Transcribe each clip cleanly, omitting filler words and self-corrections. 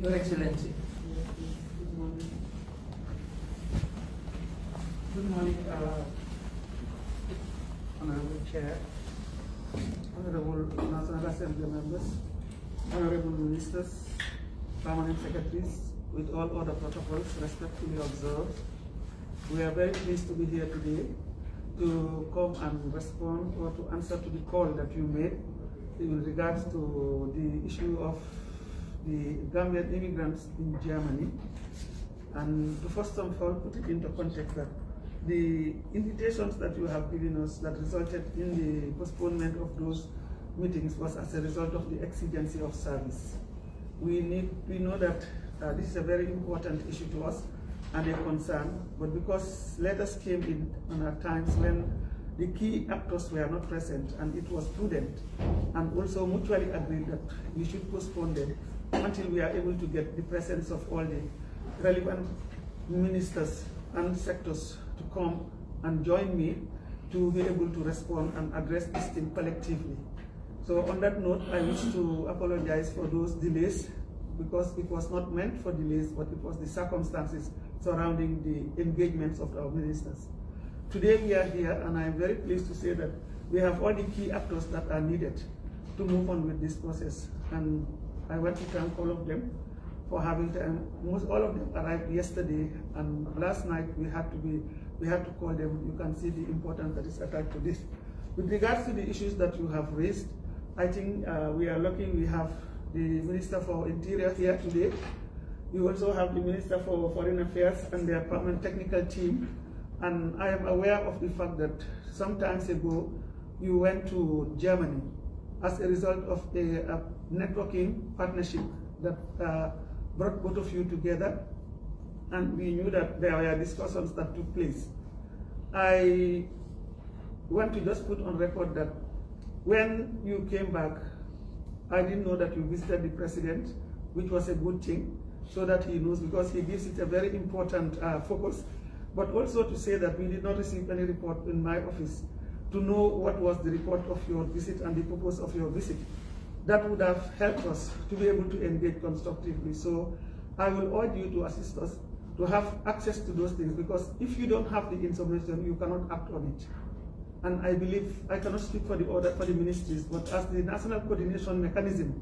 Your Excellency. Good morning, Honorable Chair, Honorable National Assembly members, Honorable Ministers, Permanent Secretaries, with all other protocols respectfully observed. We are very pleased to be here today to come and respond or to answer to the call that you made in regards to the issue of the Gambian immigrants in Germany. And to first of all put it into context that the invitations that you have given us that resulted in the postponement of those meetings was as a result of the exigency of service. We know that this is a very important issue to us and a concern, but because letters came in at times when the key actors were not present, and it was prudent and also mutually agreed that we should postpone them until we are able to get the presence of all the relevant ministers and sectors to come and join me to be able to respond and address this thing collectively. So on that note, I wish to apologize for those delays, because it was not meant for delays, but it was the circumstances surrounding the engagements of our ministers. Today we are here, and I am very pleased to say that we have all the key actors that are needed to move on with this process. And I want to thank all of them for having time. All of them arrived yesterday, and last night we had to call them. You can see the importance that is attached to this. With regards to the issues that you have raised, I think we are lucky we have the Minister for Interior here today. You also have the Minister for Foreign Affairs and their permanent technical team. And I am aware of the fact that some time ago you went to Germany as a result of a networking partnership that brought both of you together, and we knew that there were discussions that took place. I want to just put on record that when you came back, I didn't know that you visited the President, which was a good thing, so that he knows, because he gives it a very important focus. But also to say that we did not receive any report in my office to know what was the report of your visit and the purpose of your visit. That would have helped us to be able to engage constructively. So I will urge you to assist us to have access to those things, because if you don't have the information, you cannot act on it. And I believe, I cannot speak for the ministries, but as the National Coordination Mechanism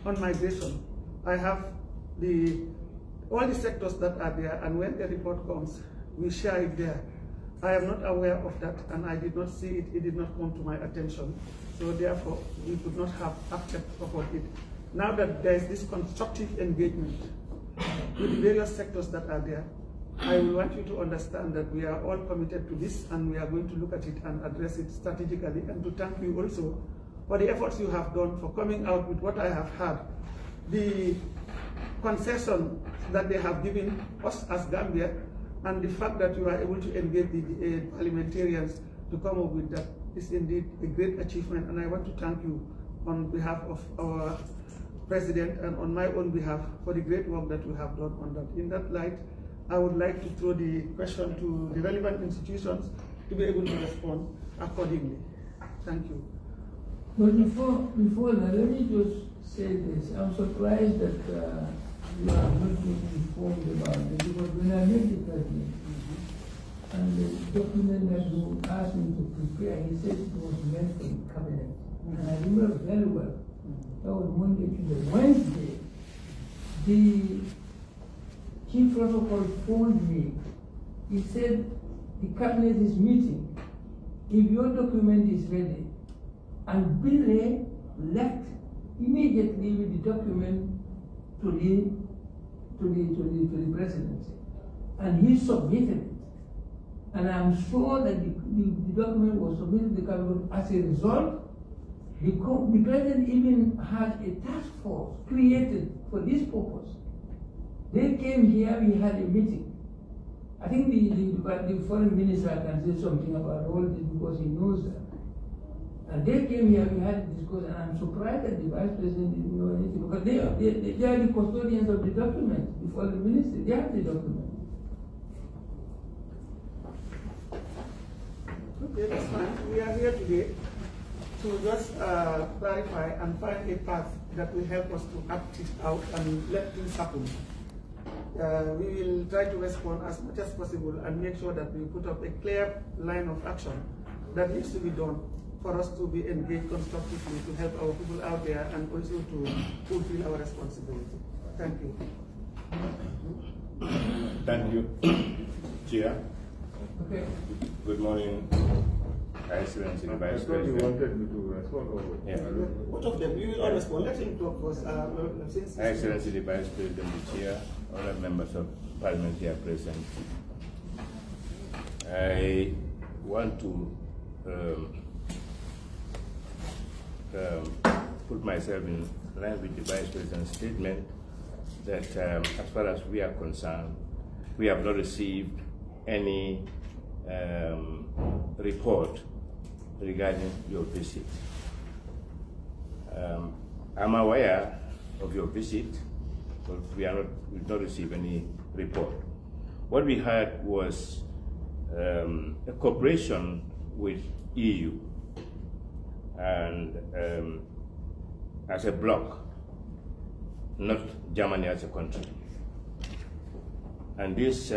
on Migration, I have all the sectors that are there, and when the report comes, we share it there. I am not aware of that, and I did not see it. It did not come to my attention. So therefore, we could not have acted upon it. Now that there is this constructive engagement with the various sectors that are there, I will want you to understand that we are all committed to this, and we are going to look at it and address it strategically, and to thank you also for the efforts you have done for coming out with what I have heard. The concession that they have given us as Gambia, and the fact that you are able to engage the parliamentarians to come up with that is indeed a great achievement, and I want to thank you on behalf of our President and on my own behalf for the great work that you have done on that. In that light, I would like to throw the question to the relevant institutions to be able to respond accordingly. Thank you. But before that, let me just say this. I'm surprised that you are not being informed about it, because when I met the President, and the document that you asked me to prepare, he said it was meant for the cabinet. And I remember very well, that was Monday, Tuesday. Wednesday, the chief protocol phoned me. He said the cabinet is meeting. If your document is ready, and Billy left immediately with the document to the presidency, and he submitted it. And I'm sure that the document was submitted to the cabinet. As a result, the president even had a task force created for this purpose. They came here, we had a meeting. I think the foreign minister can say something about all this, because he knows that. And they came here, we had a discussion, and I'm surprised that the vice president didn't know anything, because they are the custodians of the document. The foreign minister, they have the document. Okay, that's fine. We are here today to just clarify and find a path that will help us to act it out and let things happen. We will try to respond as much as possible and make sure that we put up a clear line of action that needs to be done for us to be engaged constructively to help our people out there and also to fulfill our responsibility. Thank you. Thank you, Chair. Okay. Good morning, Excellency the Vice President. You wanted me to respond or yeah. Both of them, we will all respond. Let him talk first. Excellency the Vice President, the Chair, other members of Parliament here present. I want to put myself in line with the Vice President's statement that as far as we are concerned, we have not received any report regarding your visit. I'm aware of your visit, but we have not received any report. What we had was a cooperation with EU and as a bloc, not Germany as a country. And this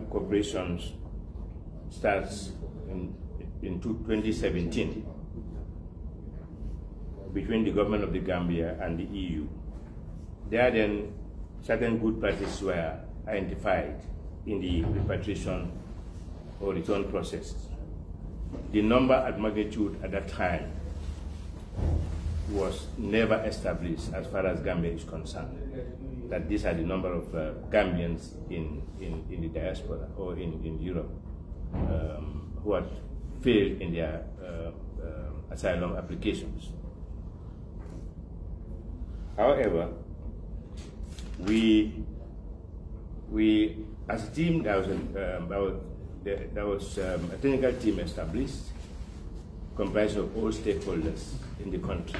cooperation starts in 2017 between the government of the Gambia and the EU. There then certain good practices were identified in the repatriation or return process. The number at magnitude at that time was never established as far as Gambia is concerned, that these are the number of Gambians in the diaspora or in Europe who had failed in their asylum applications. However, we as a team, there was a technical team established comprised of all stakeholders in the country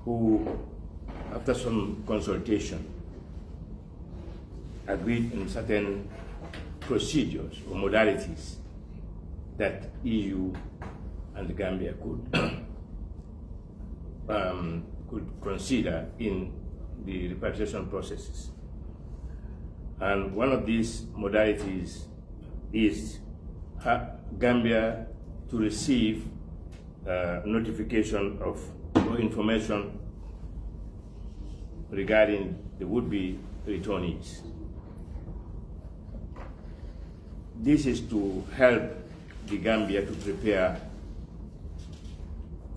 who, after some consultation, agreed on certain procedures or modalities that EU and the Gambia could consider in the repatriation processes. And one of these modalities is Gambia to receive notification of or information regarding the would-be returnees. This is to help the Gambia to prepare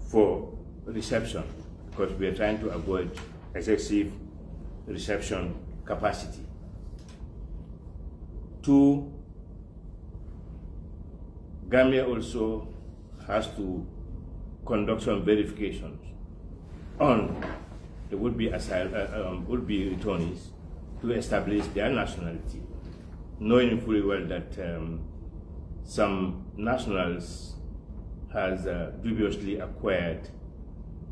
for reception, because we are trying to avoid excessive reception capacity. 2, Gambia also has to conduct some verifications on the would-be returnees to establish their nationality, knowing fully well that some nationals has dubiously acquired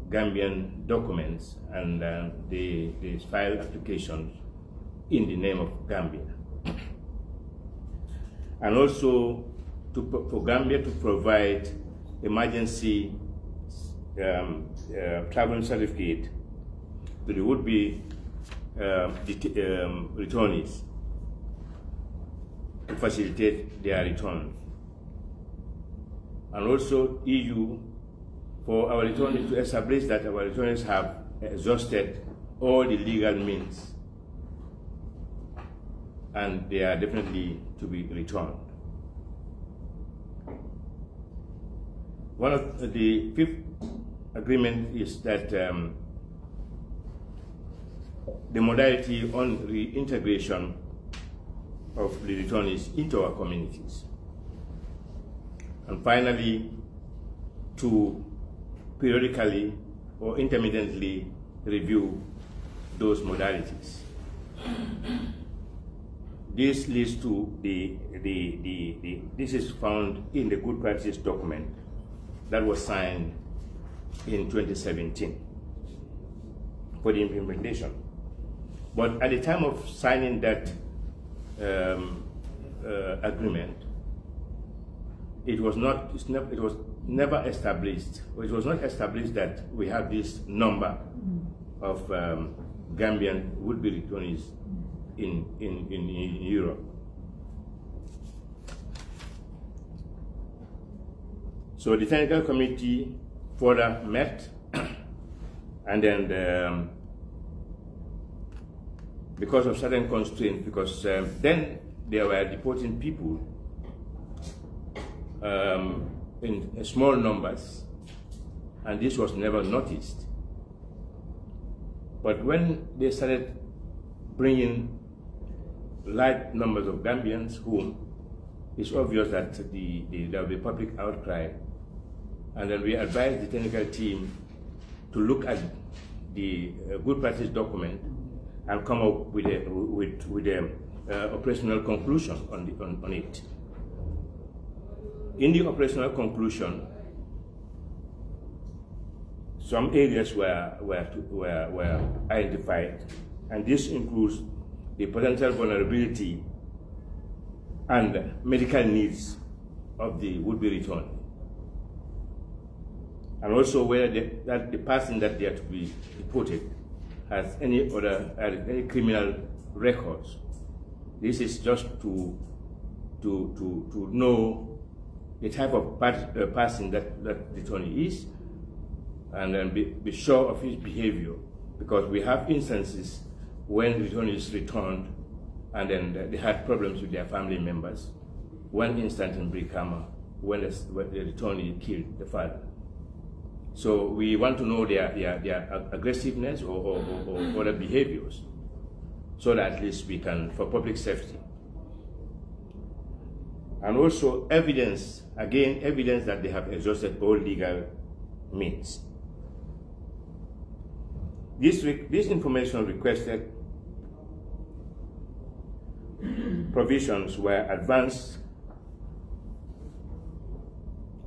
Gambian documents and they file applications in the name of Gambia. And also for Gambia to provide emergency travel certificate to the would-be returnees to facilitate their returns. And also EU for our returnees to establish that our returnees have exhausted all the legal means and they are definitely to be returned. One of the 5th agreement is that the modality on reintegration of the returnees into our communities. And finally, to periodically or intermittently review those modalities. This leads to this is found in the good practice document that was signed in 2017 for the implementation. But at the time of signing that agreement, it was never established, or it was not established that we have this number of Gambian would-be returnees in Europe. So the technical committee further met, and then because of certain constraints, because then they were deporting people in small numbers, and this was never noticed. But when they started bringing large numbers of Gambians home, it's obvious that there will be public outcry. And then we advised the technical team to look at the good practice document and come up with a operational conclusion on it. In the operational conclusion, some areas were identified, and this includes the potential vulnerability and medical needs of the would-be returnee, and also whether the person that they are to be deported has any criminal records. This is just to know the type of person that returnee is, and then be sure of his behavior, because we have instances when returnees returned and then they had problems with their family members. One instance in Brikama, when the returnee killed the father. So we want to know their aggressiveness or other behaviors, so that at least we can, for public safety. And also evidence, again, evidence that they have exhausted all legal means. This information requested provisions were advanced,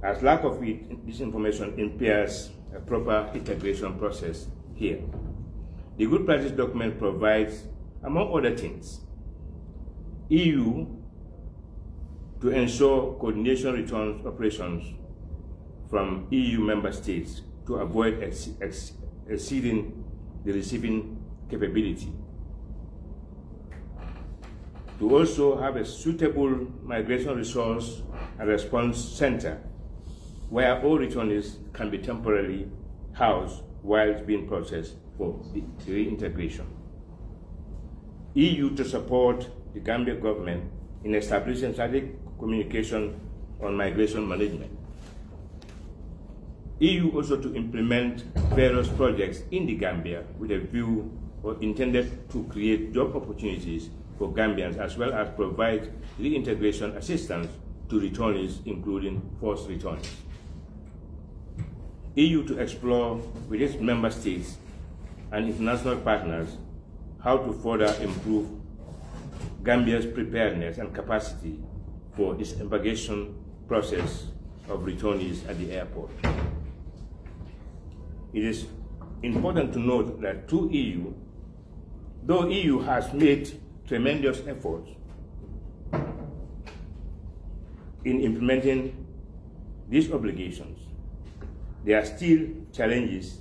as lack of this information impairs a proper integration process here. The good practice document provides, among other things, EU to ensure coordination returns operations from EU member states to avoid exceeding the receiving capability. To also have a suitable migration resource and response center where all returnees can be temporarily housed while being processed for the reintegration. EU to support the Gambia government in establishing strategic communication on migration management. EU also to implement various projects in the Gambia with a view or intended to create job opportunities for Gambians, as well as provide reintegration assistance to returnees, including forced returnees. EU to explore with its member states and international partners how to further improve Gambia's preparedness and capacity for disembarkation process of returnees at the airport. It is important to note that to EU, though EU has made tremendous efforts in implementing these obligations, there are still challenges,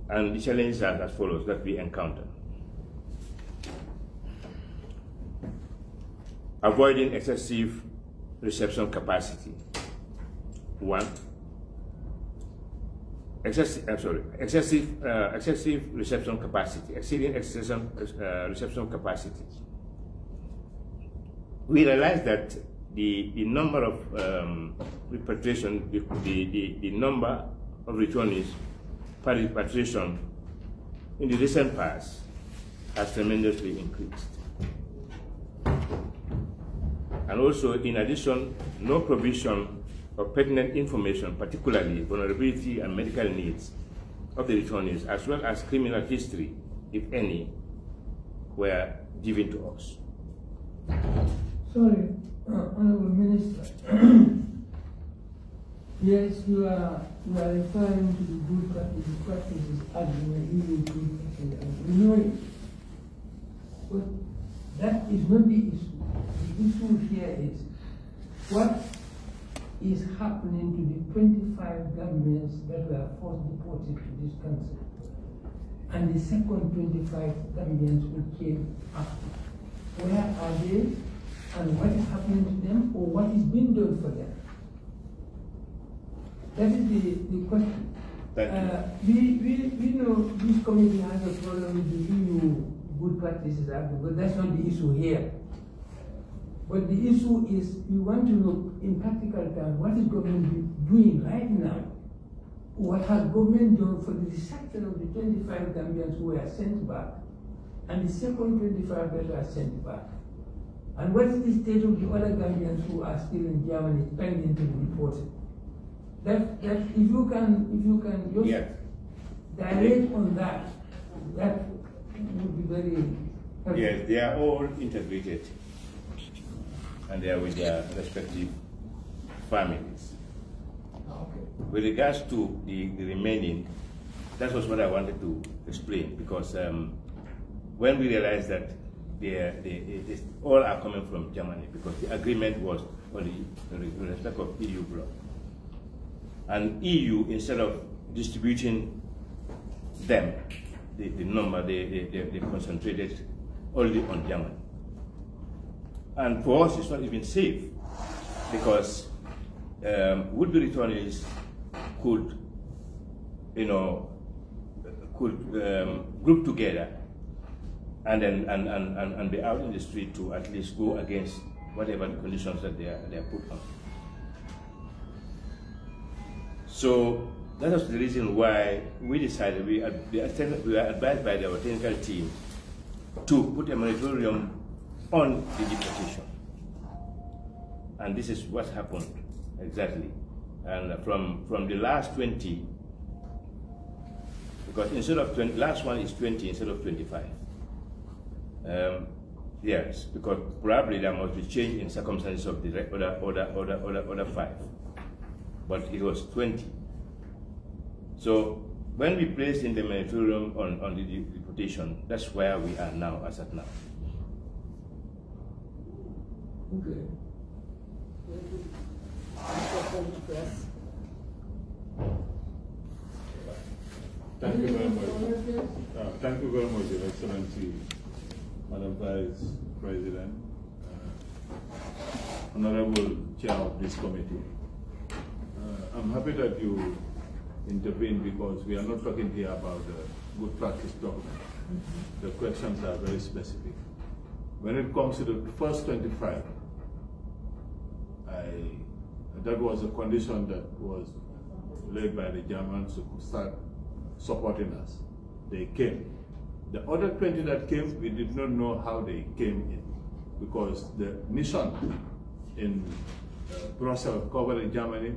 and the challenges are as follows that we encounter. Avoiding excessive reception capacity. One, excessive reception capacity, exceeding reception capacity. We realize that the number of repatriation, the number of returnees per repatriation in the recent past has tremendously increased. And also, in addition, no provision of pertinent information, particularly vulnerability and medical needs of the returnees, as well as criminal history, if any, were given to us. Sorry, Honorable Minister. Yes, you are referring to the good practices argument, EU good practices. We know it. But that is not the issue. The issue here is what is happening to the 25 Gambians that were forced deported to this country. and the second 25 Gambians who came after. Where are they, and what is happening to them, or what is being done for them? That is the question. We know this committee has a problem with the EU Good Practices Act, but that's not the issue here. But the issue is, we want to know in practical terms, what is government doing right now? What has government done for the reception of the 25 Gambians who were sent back, and the second 25 that were sent back? And what is the state of the other Gambians who are still in Germany pending to be deported? That if you can just dilate on that, that would be very helpful. Yes, they are all integrated, and they are with their respective families. Okay. With regards to the remaining, that was what I wanted to explain, because when we realized that they all are coming from Germany, because the agreement was on the respect of EU bloc. And EU, instead of distributing them, the number, they concentrated only on Germany. And for us, it's not even safe, because would-be returnees could group together and then and be out in the street to at least go against whatever the conditions that they are put on. So that was the reason why we decided, we were advised by our technical team to put a moratorium on the deportation. And this is what happened exactly. And from the last 20, because instead of 20, last one is 20 instead of 25. Yes, because probably there must be change in circumstances of the other 5. But it was 20. So when we placed in the moratorium on the deportation, that's where we are now, as at now. Okay. Thank you very much. Thank you very much, Your Excellency, Madam Vice President, Honorable Chair of this committee. I'm happy that you intervene, because we are not talking here about the good practice document. The questions are very specific. When it comes to the first 25, that was a condition that was laid by the Germans to start supporting us. They came. The other 20 that came, we did not know how they came in, because the mission in Brussels covering Germany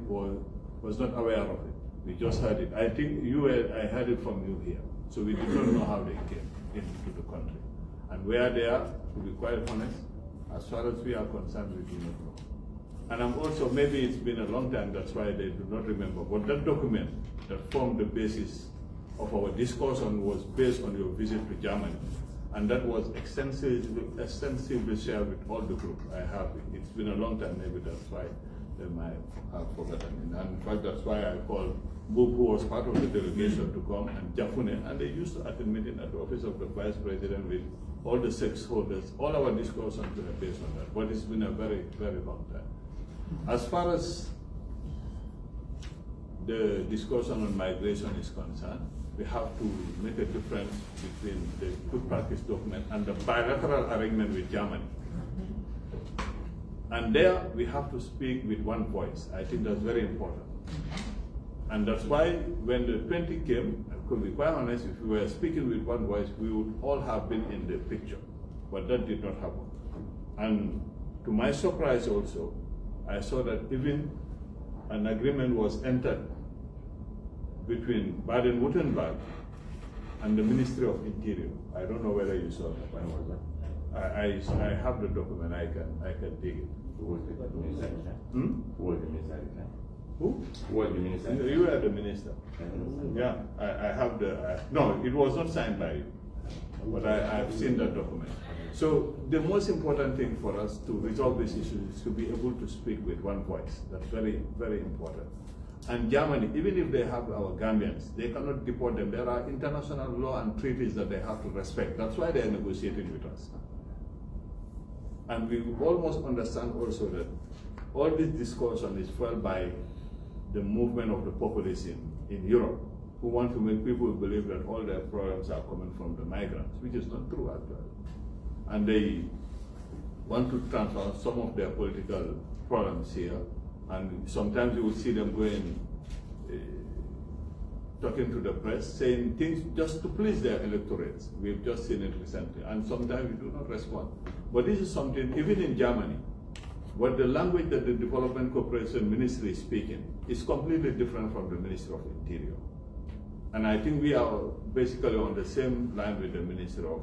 was not aware of it. We just heard it. I think I heard it from you here. So we did not know how they came into the country. And where they are, to be quite honest, as far as we are concerned, we do not know. And I'm also, maybe it's been a long time, that's why they do not remember. But that document that formed the basis of our discussion was based on your visit to Germany. And that was extensively shared with all the group. I have it. It's been a long time, maybe that's why they might have forgotten. And in fact, that's why I called Boop, who was part of the delegation, to come, and Jafune, and they used to attend meeting at the office of the Vice President with all the stakeholders. All our discussions were based on that. But it's been a very, very long time. As far as the discussion on migration is concerned, we have to make a difference between the good practice document and the bilateral arrangement with Germany. And there we have to speak with one voice. I think that's very important. And that's why when the 20 came, I could be quite honest, if we were speaking with one voice, we would all have been in the picture. But that did not happen. And to my surprise also, I saw that even an agreement was entered between Baden-Württemberg and the Ministry of Interior. I don't know whether you saw that. When was that? I have the document. I can dig it. Who was the minister? Who was the minister? Who? Who was the minister? You were the minister. Yeah, I have the. No, it was not signed by you, but I've seen that document. So the most important thing for us to resolve this issue is to be able to speak with one voice. That's very, very important. And Germany, even if they have our Gambians, they cannot deport them. There are international law and treaties that they have to respect. That's why they are negotiating with us. And we almost understand also that all this discussion is fueled by the movement of the populace in Europe, who want to make people believe that all their problems are coming from the migrants, which is not true actually. And they want to transfer some of their political problems here, and sometimes you will see them going, talking to the press, saying things just to please their electorates. We've just seen it recently, and sometimes we do not respond. But this is something, even in Germany, what the language that the Development Cooperation Ministry is speaking is completely different from the Ministry of Interior. And I think we are basically on the same line with the Ministry of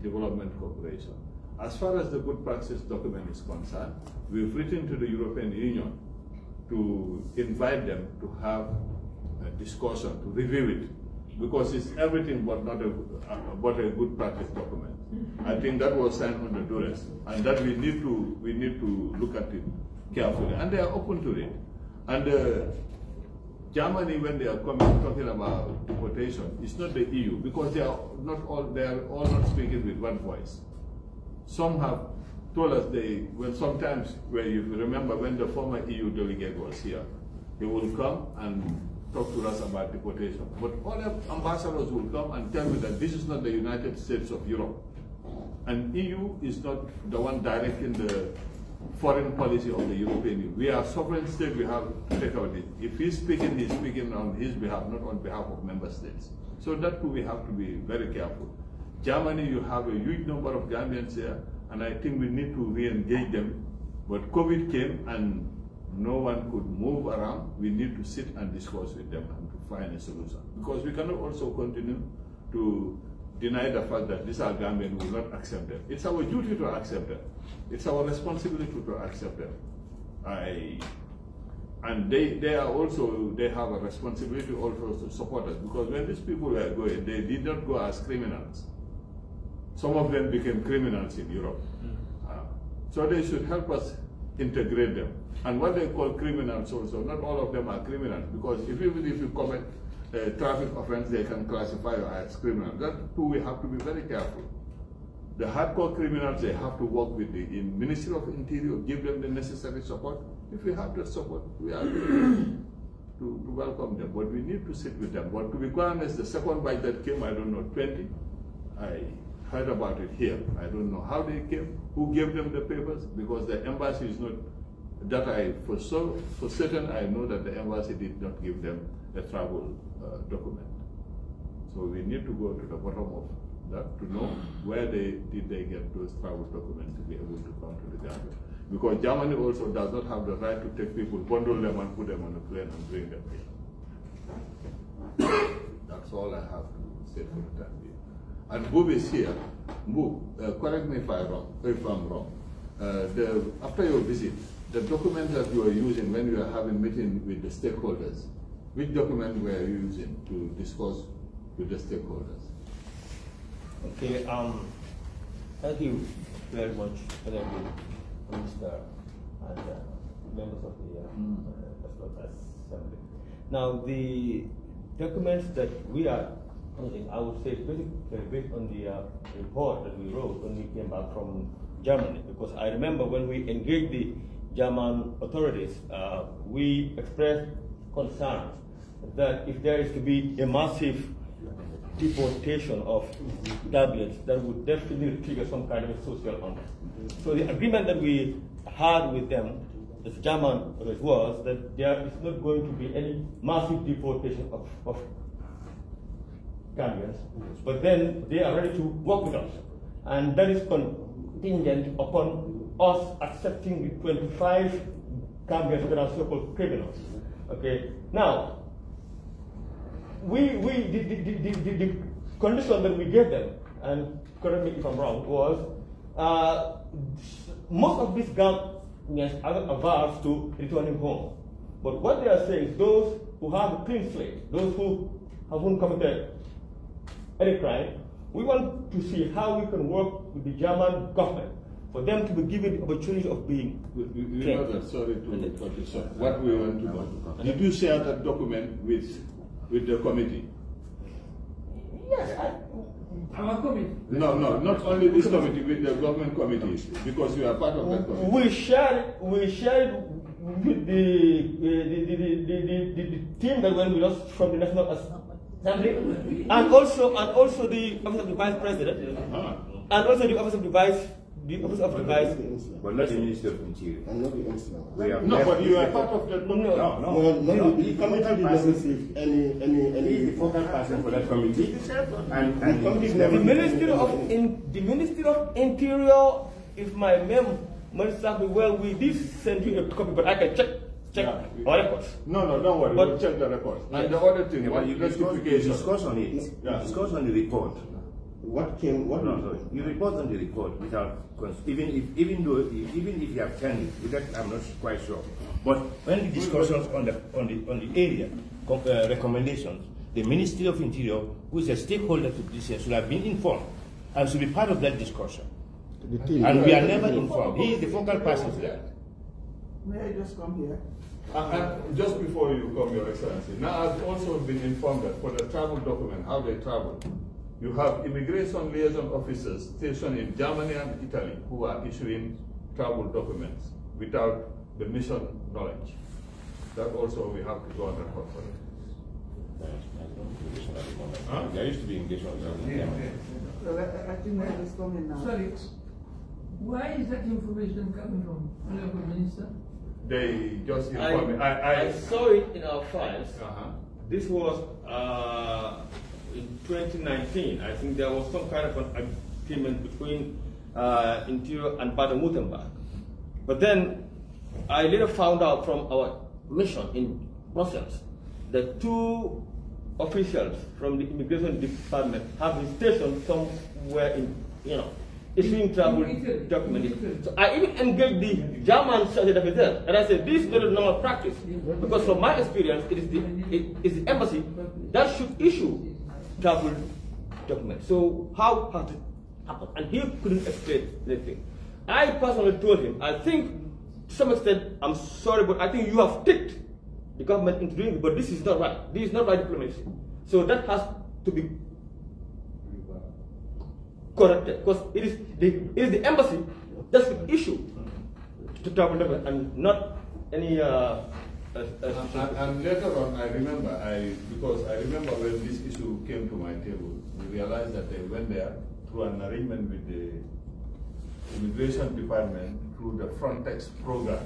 Development Cooperation. As far as the good practice document is concerned, we've written to the European Union to invite them to have a discussion, to review it, because it's everything but not a good practice document. I think that was signed under duress, and that we need to look at it carefully, and they are open to it. And Germany, when they are talking about deportation, it's not the EU, because they are all not speaking with one voice. Some have told us sometimes, where you remember when the former EU delegate was here, he will come and talk to us about deportation. But all the ambassadors will come and tell me that this is not the United States of Europe. And EU is not the one directing the foreign policy of the European Union. We are sovereign state, we have to take out it. If he's speaking on his behalf, not on behalf of member states. So that too we have to be very careful. Germany, you have a huge number of Gambians there, and I think we need to re-engage them. But COVID came and no one could move around. We need to sit and discuss with them and to find a solution. Because we cannot also continue to deny the fact that these are Gambians who will not accept them. It's our duty to accept them. It's our responsibility to accept them. And they have a responsibility also to support us, because when these people were going, they did not go as criminals. Some of them became criminals in Europe. So they should help us integrate them. And what they call criminals also, not all of them are criminals, because even if you commit a traffic offense, they can classify you as criminal. That too, we have to be very careful. The hardcore criminals, they have to work with the Ministry of Interior, give them the necessary support. If we have that support, we are to welcome them. But we need to sit with them. But to be quite honest, the second batch that came, I don't know, 20, I heard about it here. I don't know how they came, who gave them the papers, because the embassy is not, for certain I know that the embassy did not give them a travel document. So we need to go to the bottom of that to know where did they get those travel documents to be able to come to the Gambia. Because Germany also does not have the right to take people, bundle them and put them on a plane and bring them here. That's all I have to say for the time being. And Boob is here. Boob, correct me if I'm wrong. After your visit, the document that you were using when you were having meeting with the stakeholders, which document were you using to discuss with the stakeholders? Okay, thank you very much, Minister and members of the Assembly. Now, the documents that we are using, I would say, based on the report that we wrote when we came back from Germany, because I remember when we engaged the German authorities, we expressed concerns that if there is to be a massive deportation of Gambians, that would definitely trigger some kind of a social unrest. So the agreement that we had with them, the German authorities, was that there is not going to be any massive deportation of Gambians, but then they are ready to work with us. And that is contingent upon us accepting the 25 Gambians that are so-called criminals. Okay. Now, the condition that we gave them, and correct me if I'm wrong, was most of these Gambians are averse to returning home. But what they are saying is those who have a clean slate, those who haven't committed any crime, we want to see how we can work with the German government for them to be given the opportunity of being We trained. know that, sorry to cut you short. What we want to know, did you share that document with the committee? Yes, Our committee. No, not only this committee, with the government committees, because you are part of that committee. we shared with the team that went with us from the National Assembly, and also the Office of the Vice President, and also the Office of the Vice. But not the Minister of Interior. I'm not the MC. No, but you are part of that committee. No, the committee did not receive any. He's the focal person for that committee. And the committee The Ministry of Interior, if my memory serves me well, we did send you a copy, but I can check our records. No, don't worry. We'll check the records. And the other thing, you discuss on it. Yeah. Discuss on the report. What came? What? No. You report on the report without, even if you have turned it, that I'm not quite sure. But when the discussions on the area recommendations, the Ministry of Interior, who is a stakeholder to this, should have been informed and should be part of that discussion. And we are never informed. He is the focal person there. May I just come here? And just before you come, Your Excellency, now I've also been informed that for the travel document, how they travel, you have immigration liaison officers stationed in Germany and Italy who are issuing travel documents without the mission knowledge. That also we have to go on record for it. There used to be engagement. Well, I think May I just come in now? Sorry, why is that information coming from Honorable Minister? They just informed me. I saw it in our files. This was in 2019. I think there was some kind of an agreement between Interior and Baden-Württemberg. But then I later found out from our mission in Brussels that 2 officials from the immigration department have been stationed somewhere in, issuing travel documents. So I even engaged the German charge d'affaires, and I said, this is not a normal practice, because from my experience, it is the embassy that should issue travel documents. So how has it happened? And he couldn't explain anything. I personally told him, I think to some extent, I'm sorry, but I think you have tricked the government into doing it, but this is not right. This is not right diplomacy. So that has to be corrected, because it is the embassy that should issue to travel document and not any and later on, I remember, because I remember when this issue came to my table, we realized that they went there through an arrangement with the immigration department through the Frontex program.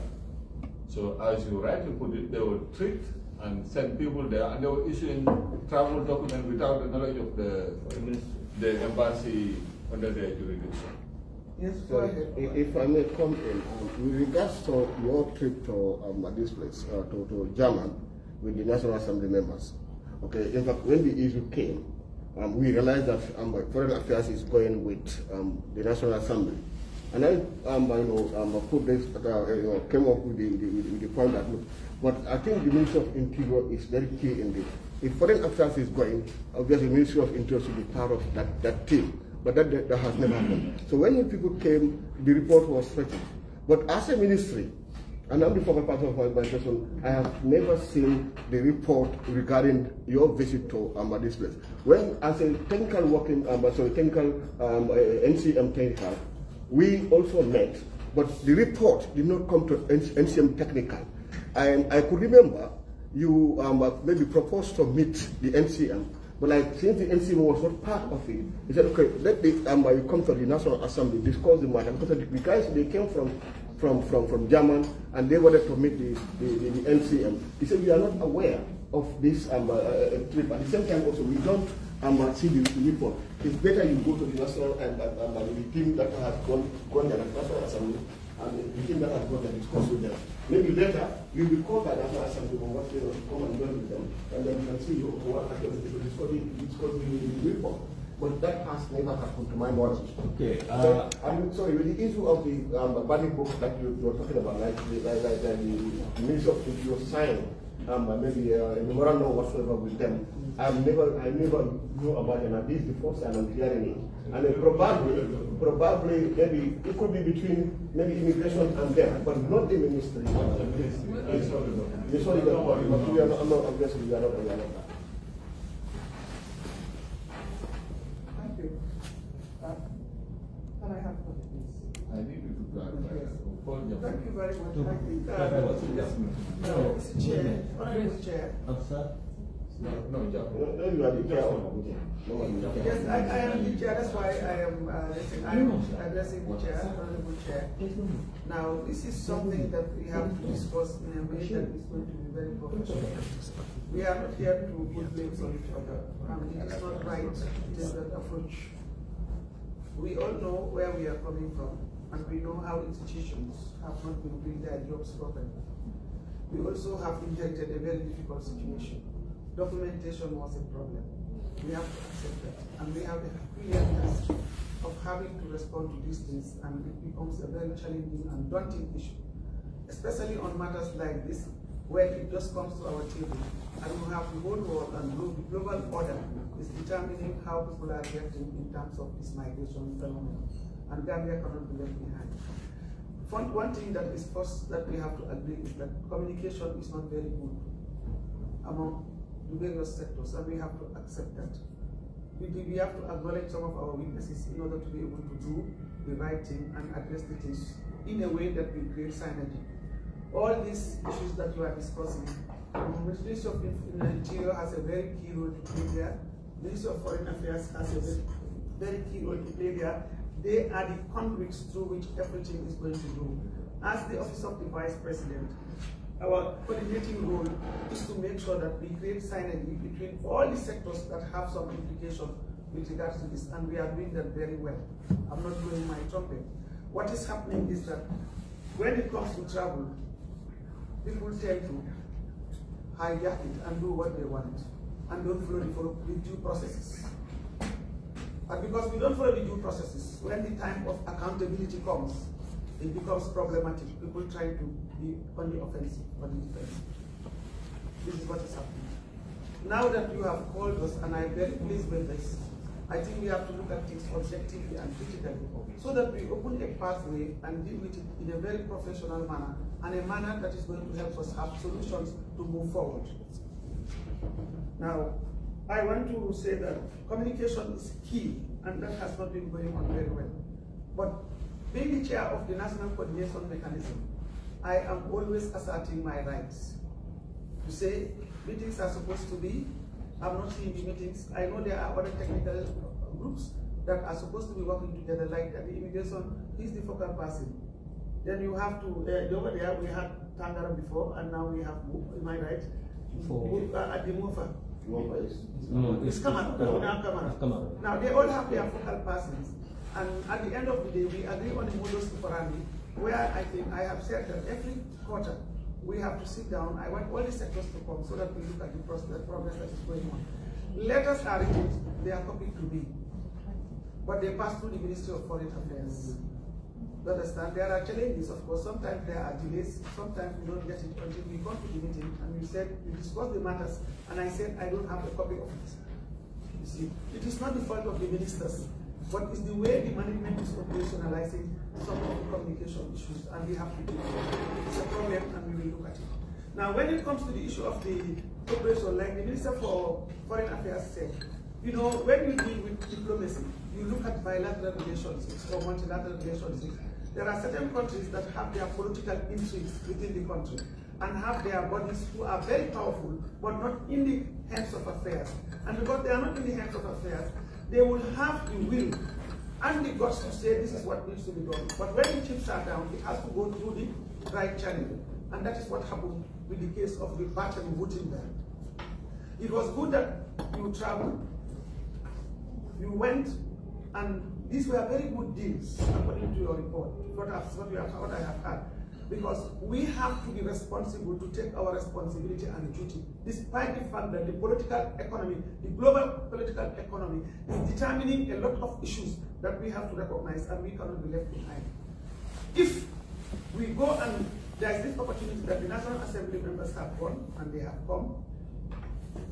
So as you rightly put it, they were tricked and sent people there, and they were issuing travel documents without the knowledge of the embassy under their jurisdiction. Yes, So if I may come in, with regards to your trip to this place, to German, with the National Assembly members, okay, in fact, when the issue came, we realized that Foreign Affairs is going with the National Assembly. And I, put this, came up with the point that, look, but I think the Ministry of Interior is very key in this. If Foreign Affairs is going, obviously the Ministry of Interior should be part of that team. But that has never happened. So when you people came, the report was stretched. But as a ministry, and I'm the former part of my person, I have never seen the report regarding your visit to this place. When as a technical working, NCM technical, we also met, but the report did not come to NCM technical. And I could remember you maybe proposed to meet the NCM. But since the NCM was not part of it, he said, okay, let you come to the National Assembly, discuss the matter. Because the guys, they came from German, and they wanted to meet the NCM. He said, we are not aware of this trip. At the same time, also, we don't see the report. It's better you go to the National and the team that has gone there, the National Assembly, and the team that has gone there, discuss with them. Maybe later, you'll be called by the National Assembly or what, come and join with them, and then you can see what happens to discuss the report. But that has never happened to my knowledge. Okay. I'm sorry, with the issue of the body book that you were talking about, like the Ministry of Interior signed maybe a memorandum whatsoever with them. I never knew about it, and this is the first time I'm hearing it. And probably maybe it could be between maybe immigration and them, but not the ministry. Sorry, but we are not, I'm not obviously we are not aware of that. Thank you. Can I have a please? I need you to clarify. Thank you very much. Mr. Chair, Honorable Chair. No, you are the chair. Yes, I am the chair. That's why I am addressing the chair, Honorable Chair. Now, this is something that we have to discuss in a way that is going to be very professional. We are not here to put blames on each other. It is not right to take that approach. We all know where we are coming from, and we know how institutions have not been doing their jobs properly. We also have inherited a very difficult situation. Documentation was a problem. We have to accept that. And we have a clear task of having to respond to these things, and it becomes a very challenging and daunting issue, especially on matters like this, when it just comes to our table, and we have the whole world and the global order is determining how people are reacting in terms of this migration phenomenon, and Gambia cannot be left behind. One thing that is first that we have to agree is that communication is not very good among the various sectors, and we have to accept that. We have to acknowledge some of our weaknesses in order to be able to do the right thing and address the things in a way that will create synergy. All these issues that you are discussing, the Ministry of Interior has a very key role to play there. The Ministry of Foreign Affairs has a very key role to play there. They are the conduits through which everything is going to go. As the Office of the Vice President, our coordinating role is to make sure that we create synergy between all the sectors that have some implication with regards to this, and we are doing that very well. I'm not blowing my trumpet. What is happening is that when it comes to travel, people tend to hijack it and do what they want, and don't follow the due processes. And because we don't follow the due processes, when the time of accountability comes, it becomes problematic. People try to be on the offensive or the defensive. This is what is happening. Now that you have called us, and I'm very pleased with this, I think we have to look at things objectively and critically, so that we open a pathway and deal with it in a very professional manner, and a manner that is going to help us have solutions to move forward. Now, I want to say that communication is key, and that has not been going on very well. But being the chair of the National Coordination Mechanism, I am always asserting my rights to say meetings are supposed to be. I'm not seeing the meetings. I know there are other technical groups that are supposed to be working together, like the immigration, he's the focal person. Then you have to, over there we had Tangara before, and now we have, am I right? At the MOFA. It's Kamara. Now they all have their focal persons. And at the end of the day, we agree on the modus operandi, where I think I have said that every quarter we have to sit down. I want all the sectors to come so that we look at the progress that is going on. Letters are written, they are copied to me, but they pass through the Ministry of Foreign Affairs. You understand? There are challenges, of course. Sometimes there are delays. Sometimes we don't get it until we come to the meeting and we said, we discussed the matters, and I said, I don't have a copy of it. You see, it is not the fault of the ministers, but it's the way the management is operationalizing some of the communication issues, and we have to do it. It's a problem, and we will look at it. Now, when it comes to the issue of the cooperation, like the Minister for Foreign Affairs said, you know, when you deal with diplomacy, you look at bilateral relationships or multilateral relationships. There are certain countries that have their political intrigues within the country and have their bodies who are very powerful, but not in the hands of affairs. And because they are not in the hands of affairs, they will have the will and the guts to say this is what needs to be done. But when the chips are down, it has to go through the right channel. And that is what happened with the case of the Barton Württemberg. It was good that you traveled, you went, and these were very good deals, according to your report, what I have had. Because we have to be responsible to take our responsibility and duty, despite the fact that the political economy, the global political economy, is determining a lot of issues that we have to recognize, and we cannot be left behind. If we go and there is this opportunity that the National Assembly members have gone and they have come.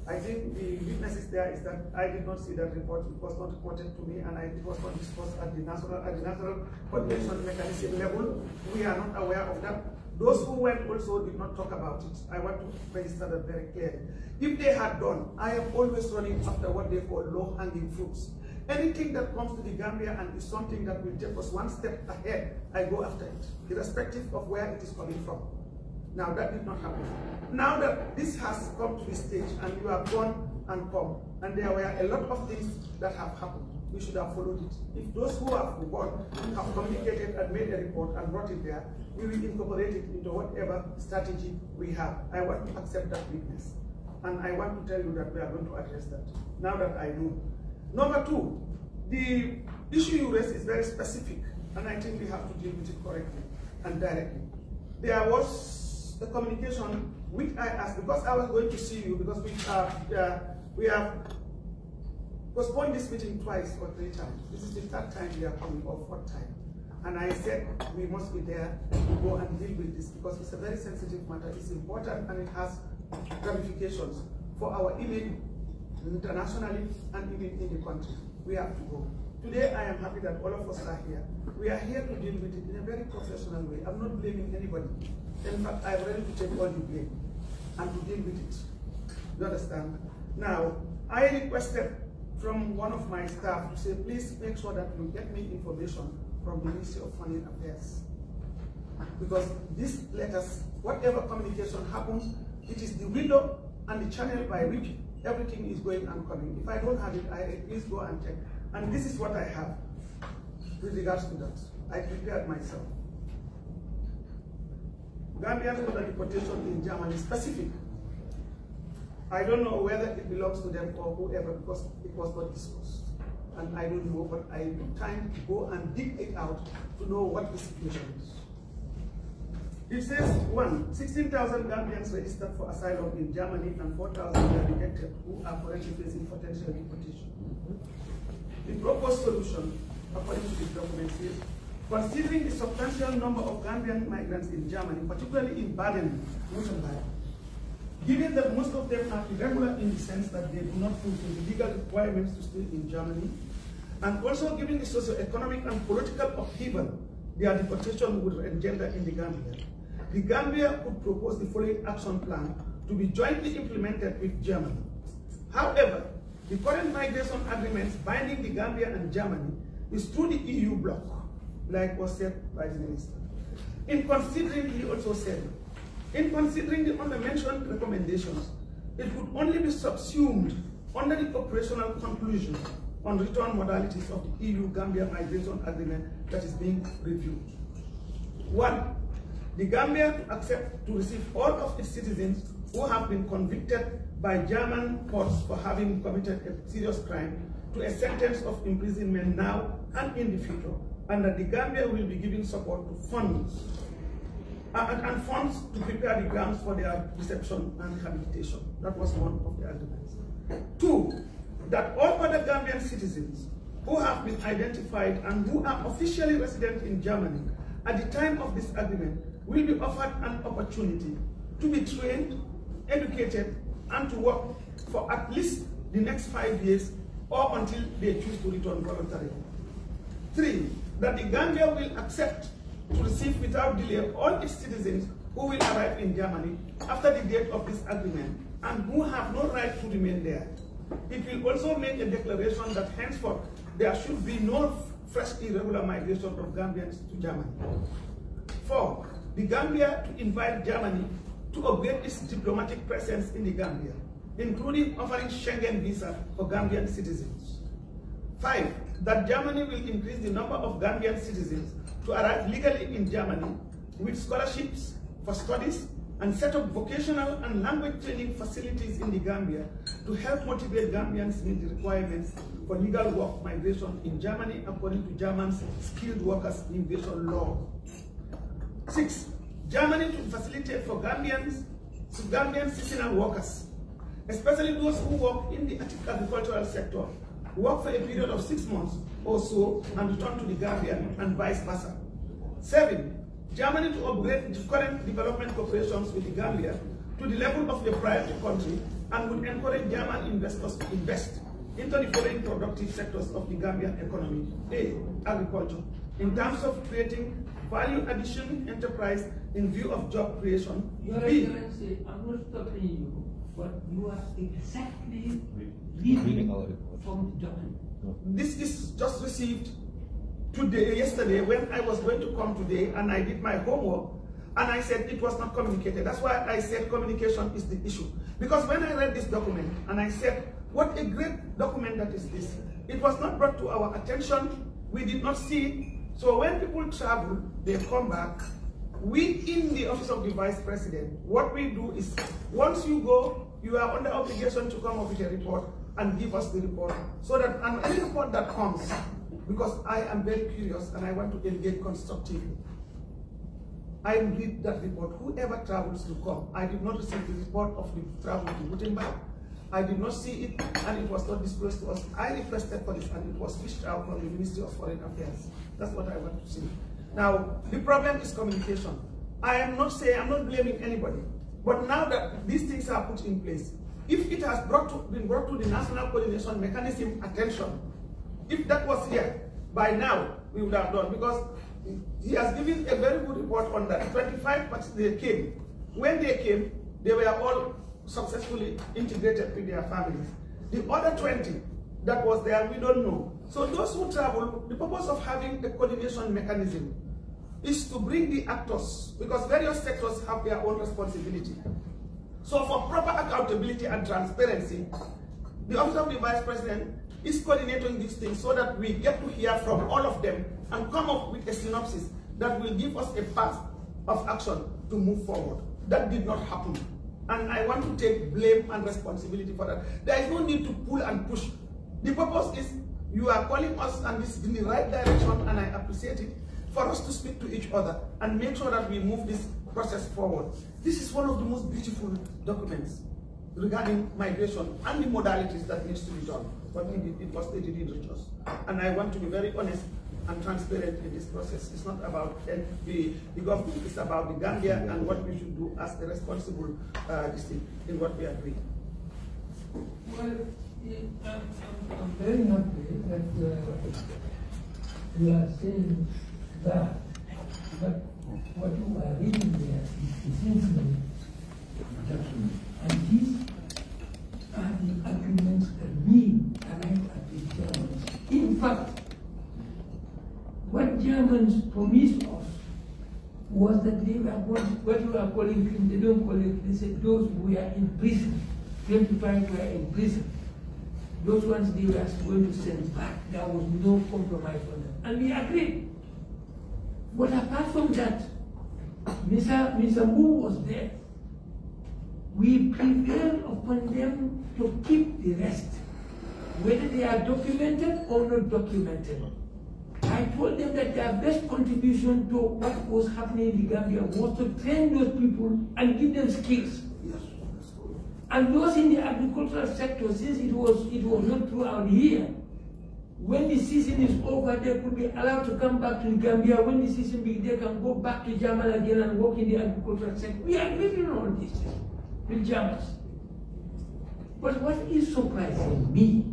I think the witnesses there is that I did not see that report. It was not reported to me, and it was not discussed at the national coordination mechanism level. We are not aware of that. Those who went also did not talk about it. I want to register that very clearly. If they had done, I am always running after what they call low-hanging fruits. Anything that comes to the Gambia and is something that will take us one step ahead, I go after it, irrespective of where it is coming from. Now, that did not happen. Now that this has come to this stage and you have gone and come, and there were a lot of things that have happened, we should have followed it. If those who have gone have communicated and made a report and brought it there, we will incorporate it into whatever strategy we have. I want to accept that witness. And I want to tell you that we are going to address that, now that I know. Number two, the issue you raised is very specific, and I think we have to deal with it correctly and directly. There was a communication which I asked, because I was going to see you, because we have postponed this meeting twice or 3 times. This is the 3rd time we are coming, or 4th time. And I said we must be there to go and deal with this, because it's a very sensitive matter. It's important, and it has ramifications for our image internationally and even in the country. We have to go. Today, I am happy that all of us are here. We are here to deal with it in a very professional way. I'm not blaming anybody. In fact, I'm ready to take all the blame and to deal with it. You understand? Now, I requested from one of my staff to say, please make sure that you get me information from the Ministry of Foreign Affairs. Because these letters, whatever communication happens, it is the window and the channel by which everything is going and coming. If I don't have it, please go and check. And this is what I have with regards to that. I prepared myself. Gambians under deportation in Germany, specific. I don't know whether it belongs to them or whoever, because it was not discussed. And I don't know, but I took time to go and dig it out to know what the situation is. It says, 1, 16,000 Gambians registered for asylum in Germany and 4,000 were rejected who are currently facing potential deportation. The proposed solution, according to this document, says, considering the substantial number of Gambian migrants in Germany, particularly in Baden-Württemberg, given that most of them are irregular in the sense that they do not fulfill the legal requirements to stay in Germany, and also given the socio-economic and political upheaval their deportation would engender in the Gambia could propose the following action plan to be jointly implemented with Germany. However, the current migration agreements binding the Gambia and Germany is through the EU bloc, like was said by the minister. In considering, he also said, in considering the under-mentioned recommendations, it would only be subsumed under the operational conclusion on return modalities of the EU-Gambia migration agreement that is being reviewed. 1. The Gambia to accept to receive all of its citizens who have been convicted by German courts for having committed a serious crime to a sentence of imprisonment now and in the future, and that the Gambia will be giving support to funds and funds to prepare the grounds for their reception and rehabilitation. That was one of the agreements. 2, that all other Gambian citizens who have been identified and who are officially resident in Germany at the time of this agreement will be offered an opportunity to be trained, educated, and to work for at least the next 5 years or until they choose to return voluntarily. 3, that the Gambia will accept to receive without delay all its citizens who will arrive in Germany after the date of this agreement and who have no right to remain there. It will also make a declaration that henceforth there should be no fresh irregular migration of Gambians to Germany. 4, the Gambia to invite Germany to upgrade its diplomatic presence in the Gambia, including offering Schengen visa for Gambian citizens. 5, that Germany will increase the number of Gambian citizens to arrive legally in Germany with scholarships for studies and set up vocational and language training facilities in the Gambia to help motivate Gambians meet the requirements for legal work migration in Germany according to German's skilled workers invasion law. 6, Germany to facilitate for Gambian seasonal workers, especially those who work in the agricultural sector, work for a period of 6 months or so and return to the Gambia and vice versa. 7, Germany to upgrade its current development cooperations with the Gambia to the level of a priority country and would encourage German investors to invest into the foreign productive sectors of the Gambian economy. A, agriculture, in terms of creating value addition enterprise in view of job creation. Your B, Excellency, I'm not stopping you, but you are exactly reading from the document. this is just received yesterday when I was going to come today, and I did my homework, and I said it was not communicated. That's why I said communication is the issue. Because when I read this document, and I said, what a great document that is this. It was not brought to our attention. We did not see it. So when people travel, they come back. We in the Office of the Vice President, what we do is, once you go, you are under obligation to come up with a report and give us the report. So that, and any report that comes, because I am very curious and I want to engage constructively, I read that report. Whoever travels to come. I did not receive the report of the travel to Gutenberg. I did not see it, and it was not disclosed to us. I requested for this, and it was fished out from the Ministry of Foreign Affairs. That's what I want to see. Now, the problem is communication. I am not blaming anybody, but now that these things are put in place, if it has been brought to the National Coordination Mechanism attention, if that was here, by now, we would have done, because he has given a very good report on that. 25% they came. When they came, they were all successfully integrated with their families. The other 20 that was there, we don't know. So those who travel, the purpose of having a coordination mechanism is to bring the actors, because various sectors have their own responsibility. So for proper accountability and transparency, the Office of the Vice President is coordinating these things so that we get to hear from all of them and come up with a synopsis that will give us a path of action to move forward. That did not happen. And I want to take blame and responsibility for that. There is no need to pull and push. The purpose is you are calling us, and this is in the right direction, and I appreciate it, for us to speak to each other and make sure that we move this process forward. This is one of the most beautiful documents regarding migration and the modalities that needs to be done. But it didn't reach us. And I want to be very honest and transparent in this process. It's not about the government, it's about the Gambia and what we should do as a responsible distinct in what we agree. Well, I'm very happy that you are saying that, but what you are reading there is essentially document. And these are the arguments that we arrive at the Germans. In fact, what Germans promised us was that they were what you are calling, they don't call it, they said those who are in prison, 25 were in prison. Those ones they were going to send back. There was no compromise on them. And we agreed. But apart from that, Mr. Wu was there. We prevailed upon them to keep the rest, whether they are documented or not documented. I told them that their best contribution to what was happening in the Gambia was to train those people and give them skills. And those in the agricultural sector, since it was not throughout the year, when the season is over, they could be allowed to come back to the Gambia. When the season begins, they can go back to Germany again and work in the agricultural sector. We are agreed on all this with Germans. But what is surprising me,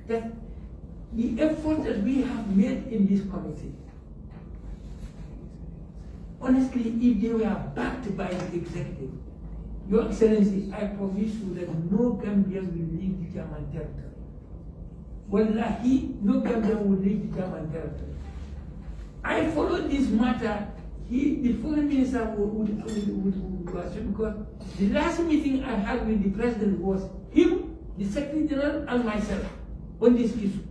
that the effort that we have made in this committee, honestly, if they were backed by the executive, Your Excellency, I promise you that no Gambian will leave the German territory. Wallahi, no Gambian will leave the German territory. I followed this matter. The foreign minister would because the last meeting I had with the president was him, the Secretary General, and myself on this issue.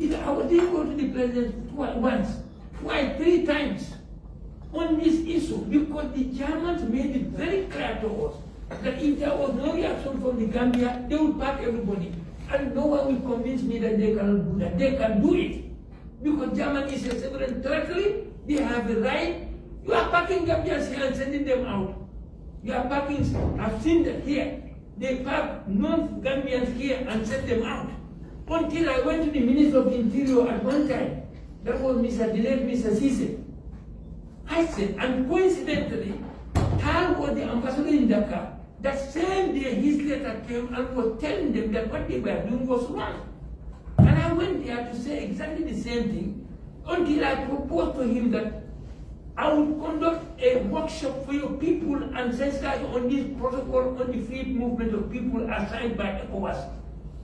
I didn't go to the president once, twice, 3 times on this issue because the Germans made it very clear to us that if there was no reaction from the Gambia, they would pack everybody. And no one will convince me that they cannot do that. They can do it. Because Germany is a sovereign territory, they have the right. You are packing Gambians here and sending them out. You are packing, I've seen that here. They pack non-Gambians here and send them out. Until I went to the Minister of Interior at one time That was Mr. Cisse. I said, and coincidentally, Tal was the ambassador in Dakar. That same day, his letter came and was telling them that what they were doing was wrong. And I went there to say exactly the same thing until I proposed to him that I would conduct a workshop for your people and sensitize on this protocol on the free movement of people assigned by ECOWAS.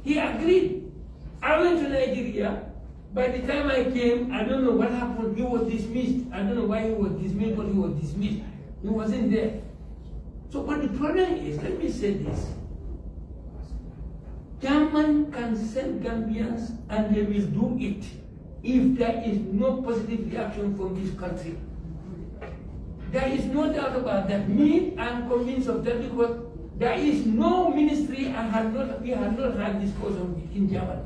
He agreed. I went to Nigeria. By the time I came, I don't know what happened. He was dismissed. I don't know why he was dismissed, but he was dismissed. He wasn't there. So, but the problem is, let me say this. German can send Gambians and they will do it if there is no positive reaction from this country. There is no doubt about that. Me, I'm convinced of that because there is no ministry we have not had discussion with in Germany.